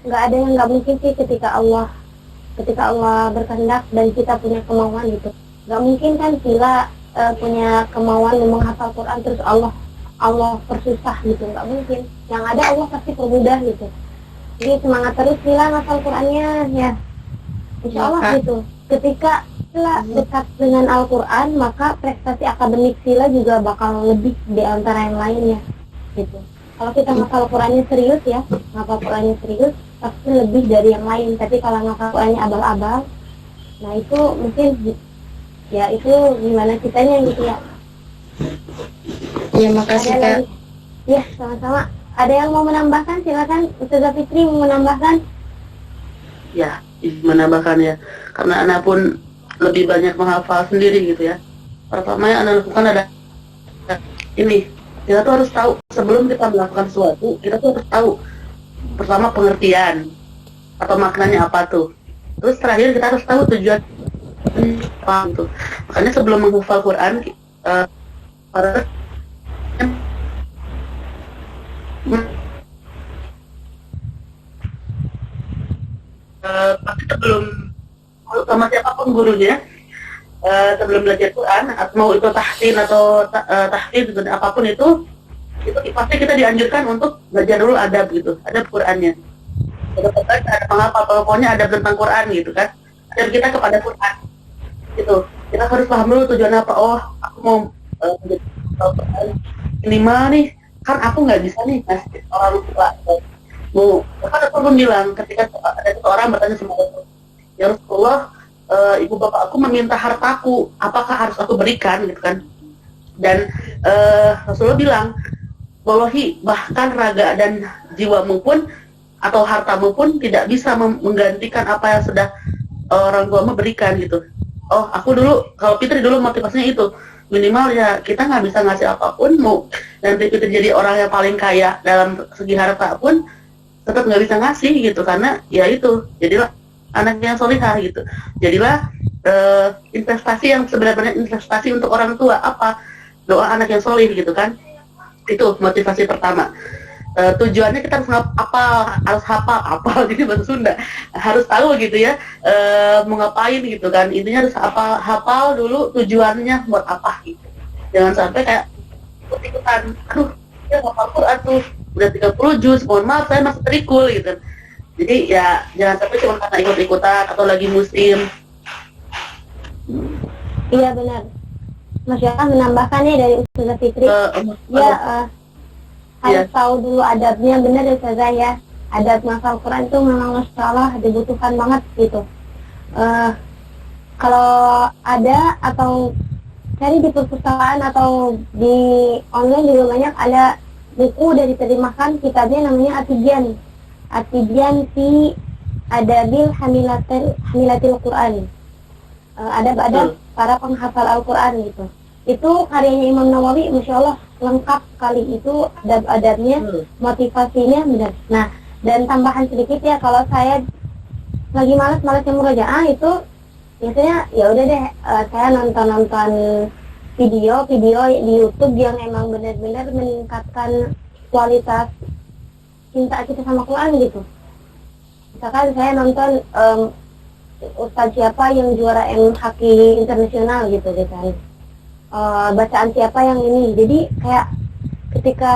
nggak ada yang nggak mungkin sih ketika Allah berkehendak dan kita punya kemauan gitu. Nggak mungkin kan Sila punya kemauan menghafal Quran terus Allah persusah gitu, nggak mungkin. Yang ada Allah pasti permudah gitu. Jadi semangat terus Sila ngafal Qurannya ya, insya Allah gitu. Ketika Sila dekat dengan Al-Quran, maka prestasi akademik Sila juga bakal lebih di antara yang lainnya gitu. Kalau kita ngafal Qurannya serius ya, pasti lebih dari yang lain. Tapi kalau ngafal Qurannya abal-abal, nah itu mungkin ya itu gimana kitanya gitu ya. Ya, makasih Ada Kak. lagi? Ya, sama-sama. Ada yang mau menambahkan? Silakan Ustazah Fitri mau menambahkan. Ya, menambahkan ya. Karena anak pun lebih banyak menghafal sendiri gitu ya. Pertama yang anak lakukan ada ini, kita tuh harus tahu sebelum kita melakukan sesuatu, kita tuh harus tahu pertama pengertian atau maknanya apa tuh. Terus terakhir kita harus tahu tujuan apa gitu. Makanya sebelum menghafal Quran, para pasti sebelum sama siapapun gurunya, sebelum belajar Quran, atau mau itu tahsin atau tahfidz gitu, apapun itu pasti kita dianjurkan untuk belajar dulu adab gitu, adab Qurannya. Ada penghafal, pokoknya adab tentang Quran gitu kan, adab kita kepada Quran gitu. Kita harus paham dulu tujuan apa. Oh, aku mau menjadi Quran minimal nih, kan aku nggak bisa nih ngasih orang tua. Mau, kan aku pun bilang ketika ada seseorang bertanya sama aku, ya Rasulullah, ibu bapak aku meminta hartaku, apakah harus aku berikan gitu kan? Dan Rasulullah bilang, wallahi bahkan raga dan jiwamu pun atau hartamu pun tidak bisa menggantikan apa yang sudah orang tuamu berikan gitu. Oh, aku dulu, kalau Fitri dulu motivasinya itu, minimal ya kita nggak bisa ngasih apapun, mau nanti Fitri jadi orang yang paling kaya dalam segi harta pun tetap nggak bisa ngasih gitu, karena ya itu, jadilah anak yang solihah gitu. Jadilah investasi yang sebenarnya investasi untuk orang tua apa? Doa anak yang solih gitu kan. Itu motivasi pertama. Tujuannya kita harus hafal jadi bahasa Sunda, harus tahu gitu ya, mau ngapain gitu kan. Intinya harus hafal dulu tujuannya buat apa gitu. Jangan sampai kayak ikut-ikutan, aduh ya hafal Quran tuh udah 30 juz, mohon maaf saya masih terikul gitu. Jadi ya jangan sampai cuma karena ikut-ikutan atau lagi musim. Iya benar. Masya Allah menambahkannya dari Ustazah Fitri. Harus tahu dulu adabnya, benar ya Ustazah ya. Adab menghafal Quran itu memang Masya Allah dibutuhkan banget gitu. Kalau ada atau cari di perpustakaan atau di online juga banyak ada buku udah diterjemahkan, kitabnya namanya At-Tibyan fi Adabil Hamilatil Quran. Adab-adab para penghafal Al-Quran gitu. Itu karyanya Imam Nawawi, Masya Allah lengkap kali itu adab-adabnya, motivasinya benar. Nah, dan tambahan sedikit ya, kalau saya lagi malas-malasnya murojaah itu biasanya ya udah deh, saya nonton video di YouTube yang emang benar-benar meningkatkan kualitas cinta kita sama Quran gitu. Misalkan saya nonton Ustadz siapa yang juara MHQ internasional gitu kan, bacaan siapa yang ini. Jadi kayak ketika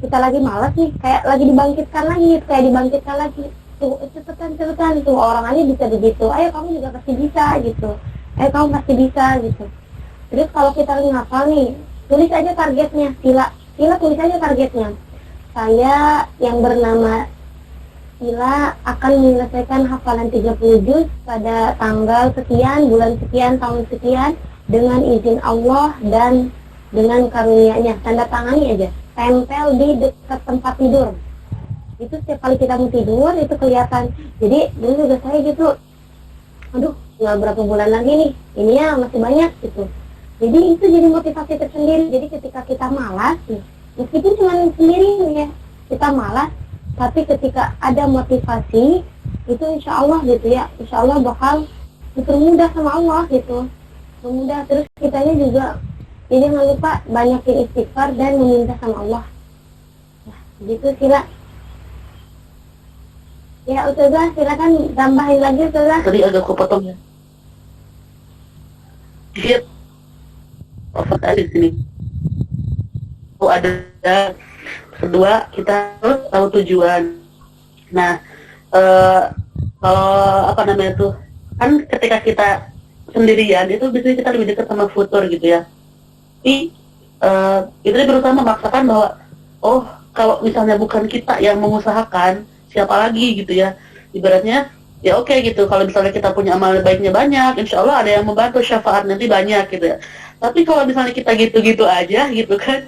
kita lagi malas nih, kayak lagi dibangkitkan lagi tuh cepetan tuh orang aja bisa begitu, ayo kamu juga pasti bisa gitu. kamu pasti bisa gitu. Terus kalau kita lagi ngapal nih, tulis aja targetnya, Sila tulis aja targetnya. Saya yang bernama Sila akan menyelesaikan hafalan 30 juz pada tanggal sekian, bulan sekian, tahun sekian, dengan izin Allah dan dengan karunia-Nya. Tanda tangani aja, tempel di dekat tempat tidur. Itu setiap kali kita mau tidur itu kelihatan. Jadi dulu juga saya gitu, aduh nggak berapa bulan lagi nih, ini ya masih banyak gitu. Jadi itu jadi motivasi tersendiri. Jadi ketika kita malas, meskipun cuma sendiri ya, kita malas, tapi ketika ada motivasi, itu insya Allah gitu ya, insya Allah bakal dipermudah sama Allah gitu. Permudah, terus kitanya juga, jadi jangan lupa banyakin istighfar dan meminta sama Allah. Nah, gitu Sila. Ya Ustazah, silakan tambahin lagi Ustazah. Tadi agak kepotong ya. Iya. Apa tadi di sini? Oh, ada kedua, kita harus tahu tujuan. Nah, kalau apa namanya tuh, kan ketika kita sendirian itu biasanya kita lebih dekat sama futur gitu ya. Tapi kita berusaha memaksakan bahwa oh kalau misalnya bukan kita yang mengusahakan, siapa lagi gitu ya. Ibaratnya ya oke gitu, kalau misalnya kita punya amal baiknya banyak, insya Allah ada yang membantu, syafaat nanti banyak gitu ya. Tapi kalau misalnya kita gitu-gitu aja gitu kan,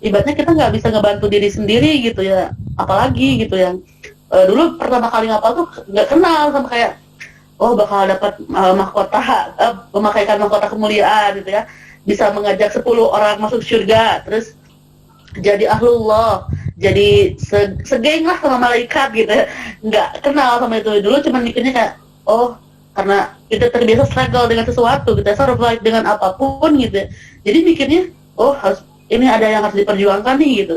ibaratnya kita nggak bisa ngebantu diri sendiri gitu ya. Apalagi gitu yang dulu pertama kali ngapal tuh nggak kenal sama kayak oh bakal dapat mahkota, memakaikan mahkota kemuliaan gitu ya, bisa mengajak 10 orang masuk surga, terus jadi ahlullah, jadi segeng lah sama malaikat gitu ya. Nggak kenal sama itu. Dulu cuma mikirnya kayak oh karena kita terbiasa struggle dengan sesuatu, kita survive dengan apapun gitu ya. Jadi mikirnya oh harus ini ada yang harus diperjuangkan nih gitu.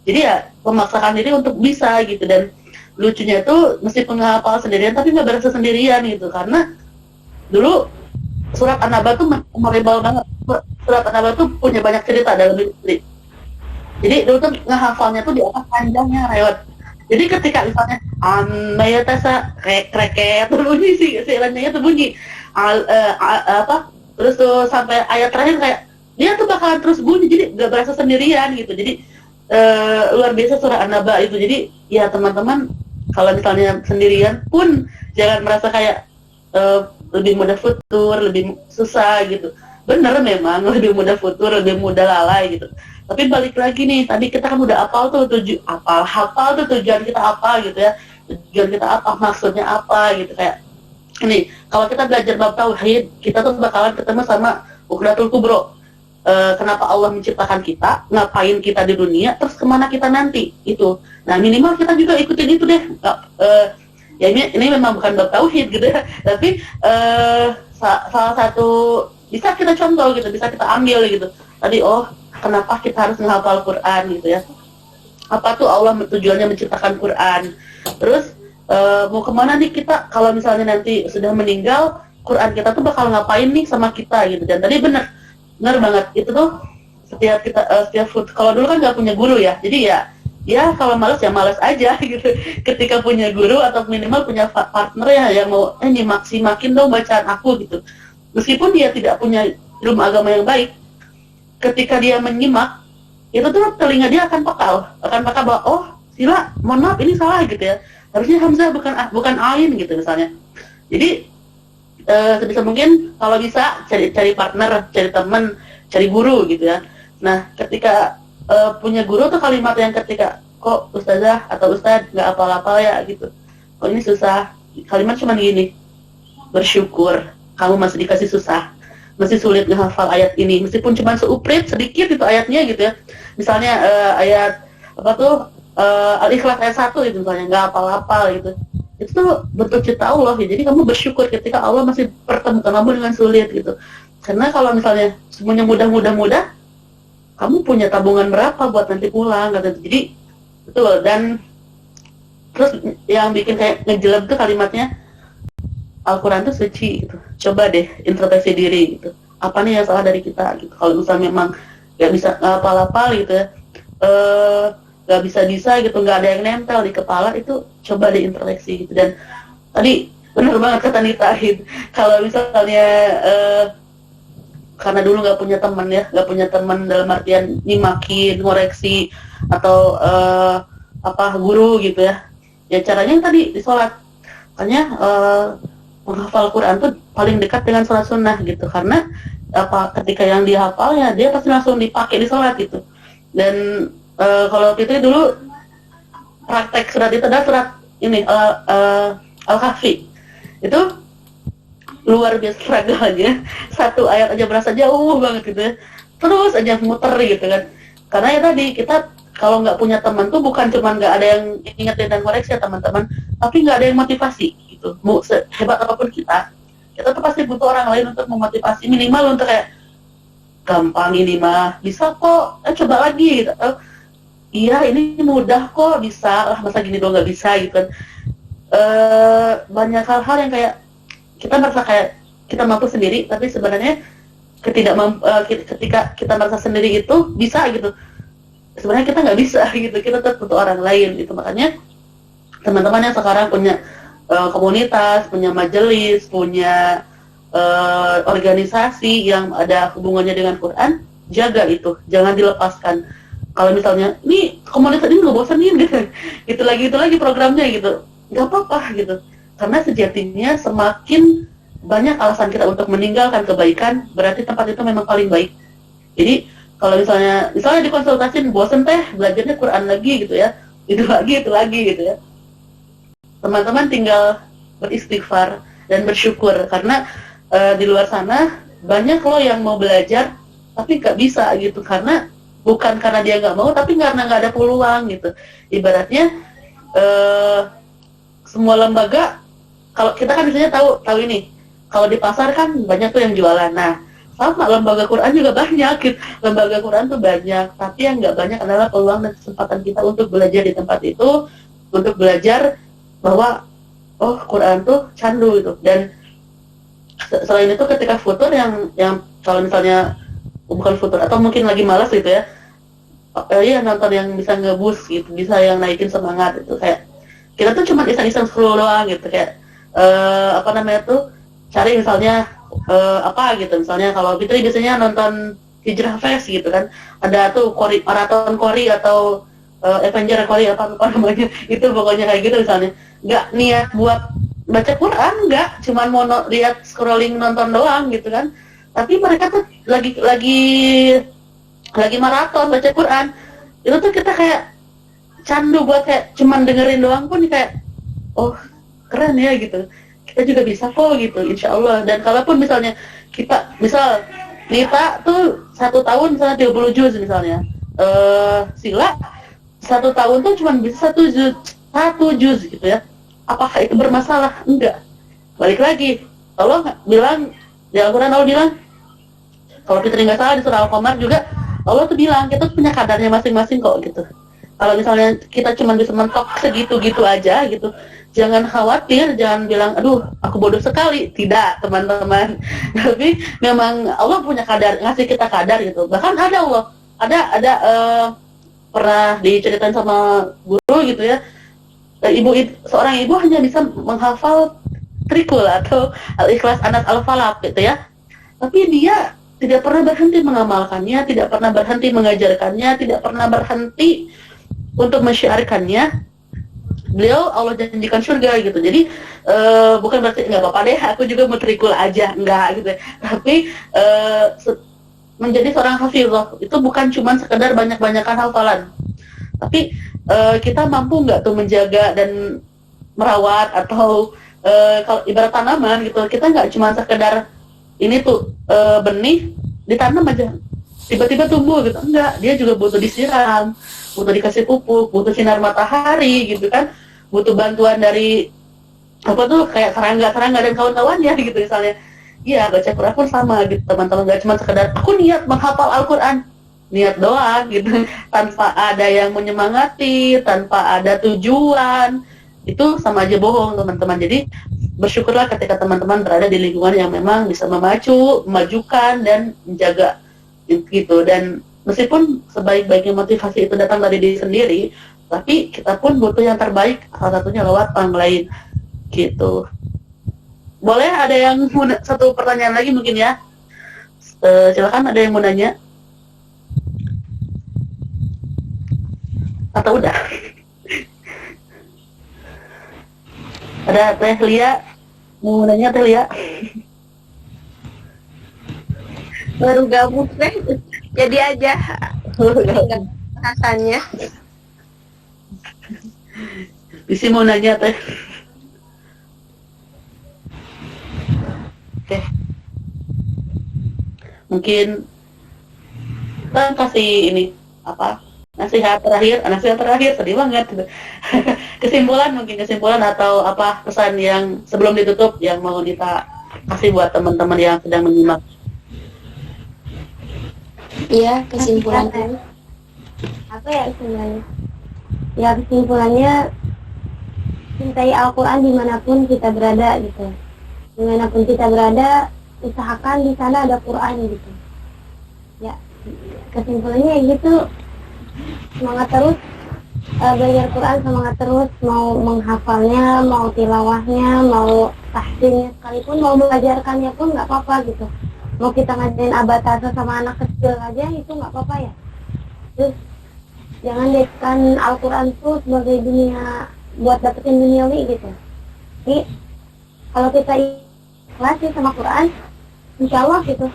Jadi ya memaksakan diri untuk bisa gitu. Dan lucunya itu meskipun ngapal sendirian tapi nggak berasa sendirian gitu, karena dulu surat An-Naba tuh memorable banget. Surat An-Naba tuh punya banyak cerita dalam diri. Jadi dulu tuh ngehafalnya tuh di atas panjangnya lewat. Jadi ketika misalnya Mayatasa kreket tuh bunyi sih, silanya tuh bunyi apa terus tuh sampai ayat terakhir kayak dia tuh bakalan terus bunyi, jadi gak berasa sendirian gitu. Jadi luar biasa surah An-Naba itu. Jadi ya teman-teman kalau misalnya sendirian pun jangan merasa kayak lebih mudah futur, lebih susah gitu. Bener memang lebih mudah futur, lebih mudah lalai gitu. Tapi balik lagi nih, tadi kita kan udah hafal tuh hafal tuh tujuan kita apa gitu ya. Tujuan kita apa, maksudnya apa gitu. Kayak ini, kalau kita belajar bab tauhid, kita tuh bakalan ketemu sama Uqdatul Kubro. Kenapa Allah menciptakan kita, ngapain kita di dunia, terus kemana kita nanti itu. Nah minimal kita juga ikutin itu deh. Ya ini memang bukan bab tauhid gitu ya, tapi salah satu bisa kita contoh gitu, bisa kita ambil gitu. Tadi oh kenapa kita harus menghafal Quran gitu ya? Apa tuh Allah tujuannya menciptakan Quran? Terus mau kemana nih kita kalau misalnya nanti sudah meninggal, Quran kita tuh bakal ngapain nih sama kita gitu. Dan tadi bener banget itu tuh setiap kita kalau dulu kan nggak punya guru ya, jadi ya kalau malas ya malas aja gitu. Ketika punya guru atau minimal punya partner ya yang mau simakin dong bacaan aku gitu. Meskipun dia tidak punya ilmu agama yang baik, ketika dia menyimak itu tuh telinga dia akan peka bahwa oh Sila mohon maaf ini salah gitu ya, harusnya Hamzah bukan Ain gitu misalnya. Jadi sebisa mungkin kalau bisa cari partner, cari teman, cari guru gitu ya. Nah ketika punya guru tuh kalimat yang ketika kok ustazah atau ustadz nggak apa-apa ya gitu, kok ini susah, kalimat cuma gini, bersyukur kamu masih dikasih susah, masih sulit menghafal ayat ini, meskipun cuma seuprit sedikit itu ayatnya gitu ya. Misalnya ayat apa tuh Al-Ikhlas ayat 1 gitu misalnya, nggak hafal-hafal gitu. Itu tuh bentuk cipta Allah ya. Jadi kamu bersyukur ketika Allah masih pertemukan kamu dengan sulit gitu. Karena kalau misalnya semuanya mudah, kamu punya tabungan berapa buat nanti pulang gitu. Jadi betul. Dan terus yang bikin kayak ngejelek tuh kalimatnya, Al-Quran tuh suci gitu. Coba deh introspeksi diri gitu. Apa nih yang salah dari kita gitu. Kalau misalnya memang gak bisa ngapal-apal gitu ya, gak bisa gitu, gak ada yang nempel di kepala, itu coba deh introspeksi gitu. Dan tadi Bener banget kata Nita. Kalau misalnya karena dulu nggak punya teman ya, nggak punya teman dalam artian nyimakin, ngoreksi atau guru gitu ya. Ya caranya yang tadi di sholat. Makanya menghafal Quran tuh paling dekat dengan sholat sunnah gitu, karena ketika yang dihafal ya dia pasti langsung dipakai di sholat gitu. Dan kalau Fitri dulu praktek surat itu adalah surat ini Al-Kahfi. Itu luar biasa struggle-nya. Satu ayat aja berasa jauh banget gitu ya. Terus aja muter gitu kan. Karena ya tadi kita kalau nggak punya teman tuh bukan cuma nggak ada yang ingetin dan koreksi ya teman-teman, tapi nggak ada yang motivasi gitu. Mau sehebat apapun kita tuh pasti butuh orang lain untuk memotivasi, minimal untuk kayak gampang ini mah bisa kok, coba lagi gitu. Atau iya ini mudah kok, bisa lah, masa gini doang nggak bisa gitu kan. Banyak hal-hal yang kayak kita merasa kayak kita mampu sendiri, tapi sebenarnya ketika kita merasa sendiri itu bisa gitu, sebenarnya kita nggak bisa gitu, kita tetap butuh orang lain gitu. Makanya teman-teman yang sekarang punya komunitas, punya majelis, punya organisasi yang ada hubungannya dengan Quran, jaga itu, jangan dilepaskan. Kalau misalnya ini komunitas ini ngebosenin gitu, itu lagi programnya gitu, nggak apa-apa gitu. Karena sejatinya semakin banyak alasan kita untuk meninggalkan kebaikan, berarti tempat itu memang paling baik. Jadi kalau misalnya dikonsultasin, bosen teh belajarnya Quran lagi gitu ya, itu lagi gitu ya. Teman-teman tinggal beristighfar dan bersyukur, karena di luar sana banyak loh yang mau belajar tapi nggak bisa gitu, karena bukan karena dia nggak mau, tapi karena nggak ada peluang gitu. Ibaratnya semua lembaga, kalau kita kan biasanya tahu ini, kalau di pasar kan banyak tuh yang jualan. Nah, sama lembaga Quran juga banyak gitu. Lembaga Quran tuh banyak, tapi yang nggak banyak adalah peluang dan kesempatan kita untuk belajar di tempat itu, untuk belajar bahwa oh Quran tuh candu gitu. Dan selain itu ketika futur yang kalau misalnya bukan futur atau mungkin lagi malas gitu ya, ya nonton yang bisa nge-boost gitu, bisa yang naikin semangat itu. Kayak kita tuh cuma iseng-iseng scroll doang gitu, kayak cari misalnya gitu, misalnya kalau Fitri biasanya nonton Hijrah Fest gitu kan, ada tuh maraton Kori atau Avenger Kori apa namanya, itu pokoknya kayak gitu misalnya. Nggak niat buat baca Quran, nggak, cuman mau lihat scrolling nonton doang gitu kan, tapi mereka tuh lagi maraton baca Quran. Itu tuh kita kayak candu buat kayak cuman dengerin doang pun kayak oh keren ya gitu, kita juga bisa kok gitu, insya Allah. Dan kalaupun misalnya kita, misal Nita tuh 1 tahun misalnya 30 juz misalnya, Sila 1 tahun tuh cuma bisa 1 juz gitu ya, apakah itu bermasalah? Enggak. Balik lagi, Allah bilang di Al-Quran, Allah bilang, kalau kita nggak salah di surah Al-Qamar juga, Allah tuh bilang kita tuh punya kadarnya masing-masing kok gitu. Kalau misalnya kita cuma bisa mentok segitu-gitu aja gitu, jangan khawatir, jangan bilang, aduh, aku bodoh sekali. Tidak, teman-teman. Tapi memang Allah punya kadar, ngasih kita kadar gitu. Bahkan ada Allah, ada pernah diceritain sama guru gitu ya, seorang ibu hanya bisa menghafal trikul atau Al-Ikhlas, Anas, Al-Falaq gitu ya. Tapi dia tidak pernah berhenti mengamalkannya, tidak pernah berhenti mengajarkannya, tidak pernah berhenti untuk mensyiarkannya. Beliau Allah janjikan surga gitu. Jadi bukan berarti nggak apa-apa deh, aku juga mau trikul aja, enggak gitu. Tapi menjadi seorang hafizah itu bukan cuma sekedar banyak-banyakan hafalan, tapi kita mampu nggak tuh menjaga dan merawat, atau kalau ibarat tanaman gitu, kita nggak cuma sekedar ini tuh benih ditanam aja tiba-tiba tumbuh gitu, enggak, dia juga butuh disiram, butuh dikasih pupuk, butuh sinar matahari gitu kan, butuh bantuan dari kayak serangga dan kawan-kawannya gitu misalnya. Iya, baca Quran pun sama gitu teman-teman, nggak cuma sekedar aku niat menghafal Al-Quran, niat doang gitu, tanpa ada yang menyemangati, tanpa ada tujuan, itu sama aja bohong teman-teman. Jadi bersyukurlah ketika teman-teman berada di lingkungan yang memang bisa memajukan dan menjaga gitu. Dan meskipun sebaik-baiknya motivasi itu datang dari diri sendiri, tapi kita pun butuh yang terbaik, salah satunya lewat orang lain gitu. boleh ada yang satu pertanyaan lagi mungkin ya. Silakan, ada yang mau nanya? Atau udah? Ada Teh Lia, mau nanya Teh Lia? Baru gabung deh. Jadi aja. Enggak rasanya. Isi mau nanya Teh. Oke. Mungkin kita kasih ini apa? Nasihat terakhir sedih banget gitu. Kesimpulan atau apa pesan yang sebelum ditutup yang mau kita kasih buat teman-teman yang sedang menyimak. Iya, kesimpulannya. Apa ya sebenarnya? Ya kesimpulannya, cintai Al-Quran dimanapun kita berada gitu. Dimanapun kita berada, usahakan di sana ada Quran gitu. Ya, kesimpulannya ya gitu. Semangat terus belajar Quran, semangat terus mau menghafalnya, mau tilawahnya, mau tahsinnya sekalipun, mau mengajarkannya pun nggak apa-apa gitu. Mau kita ngajarin abatasa sama anak kecil aja itu nggak apa-apa ya. Terus jangan jadikan Al-Quran tuh sebagai dunia buat dapetin duniawi gitu. Jadi kalau kita ikhlas sih sama Quran, insya Allah gitu.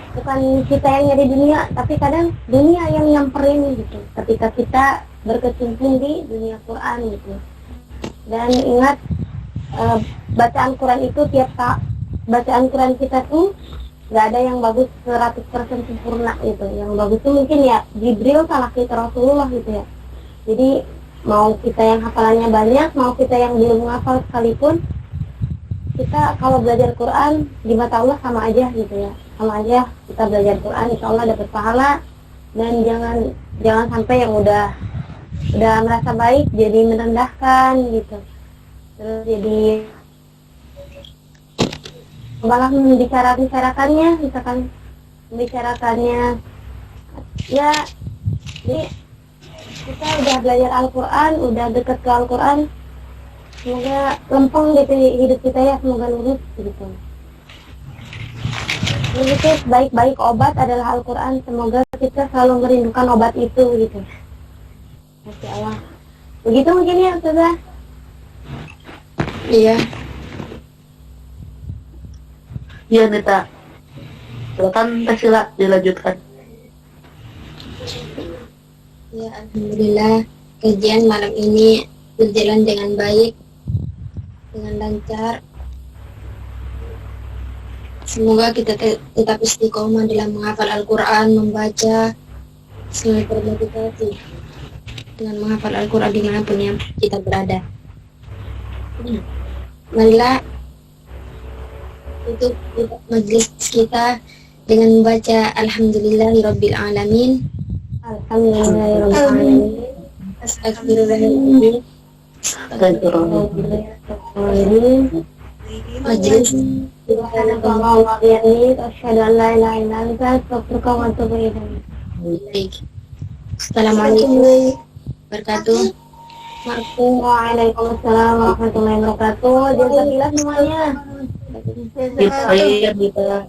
Bukan kita yang nyari dunia, tapi kadang dunia yang nyamperin gitu. Ketika kita berkecimpung di dunia Quran gitu. Dan ingat bacaan Quran itu bacaan Quran kita tuh nggak ada yang bagus 100% sempurna gitu. Yang bagus tuh mungkin ya Jibril salah kita Rasulullah gitu ya. Jadi mau kita yang hafalannya banyak, mau kita yang belum hafal sekalipun, kita kalau belajar Quran di mata Allah sama aja gitu ya. Sama aja kita belajar Quran, insya Allah dapat pahala. Dan jangan sampai yang udah merasa baik jadi merendahkan gitu. Terus jadi malah membicarakannya, misalkan membicarakannya ya, jadi kita udah belajar Al-Quran, udah deket ke Al-Quran, semoga lempeng gitu hidup kita ya, semoga lurus gitu. Begitu baik-baik obat adalah Al-Quran, semoga kita selalu merindukan obat itu gitu. Masya Allah. Begitu mungkin ya Ustazah. Iya. Iya Nita, silakan Teh Sila dilanjutkan. Ya, alhamdulillah kajian malam ini berjalan dengan baik, dengan lancar. Semoga kita tetap istiqomah dalam menghafal Al-Quran, membaca, selalu bermotivasi dengan menghafal Al-Quran dimanapun yang kita berada. Marilah tutup majelis kita dengan membaca Alhamdulillahirabbil alamin. Alhamdulillahirrahmanirrahim. Astagfirullahaladzim. Majelis Asyhadu an la ilaha illa anta astaghfiruka wa atubu ilaik. baik. Assalamualaikum warahmatullahi wabarakatuh. Waalaikumsalam warahmatullahi wabarakatuh. Jazakallah semuanya. Iya, Nita.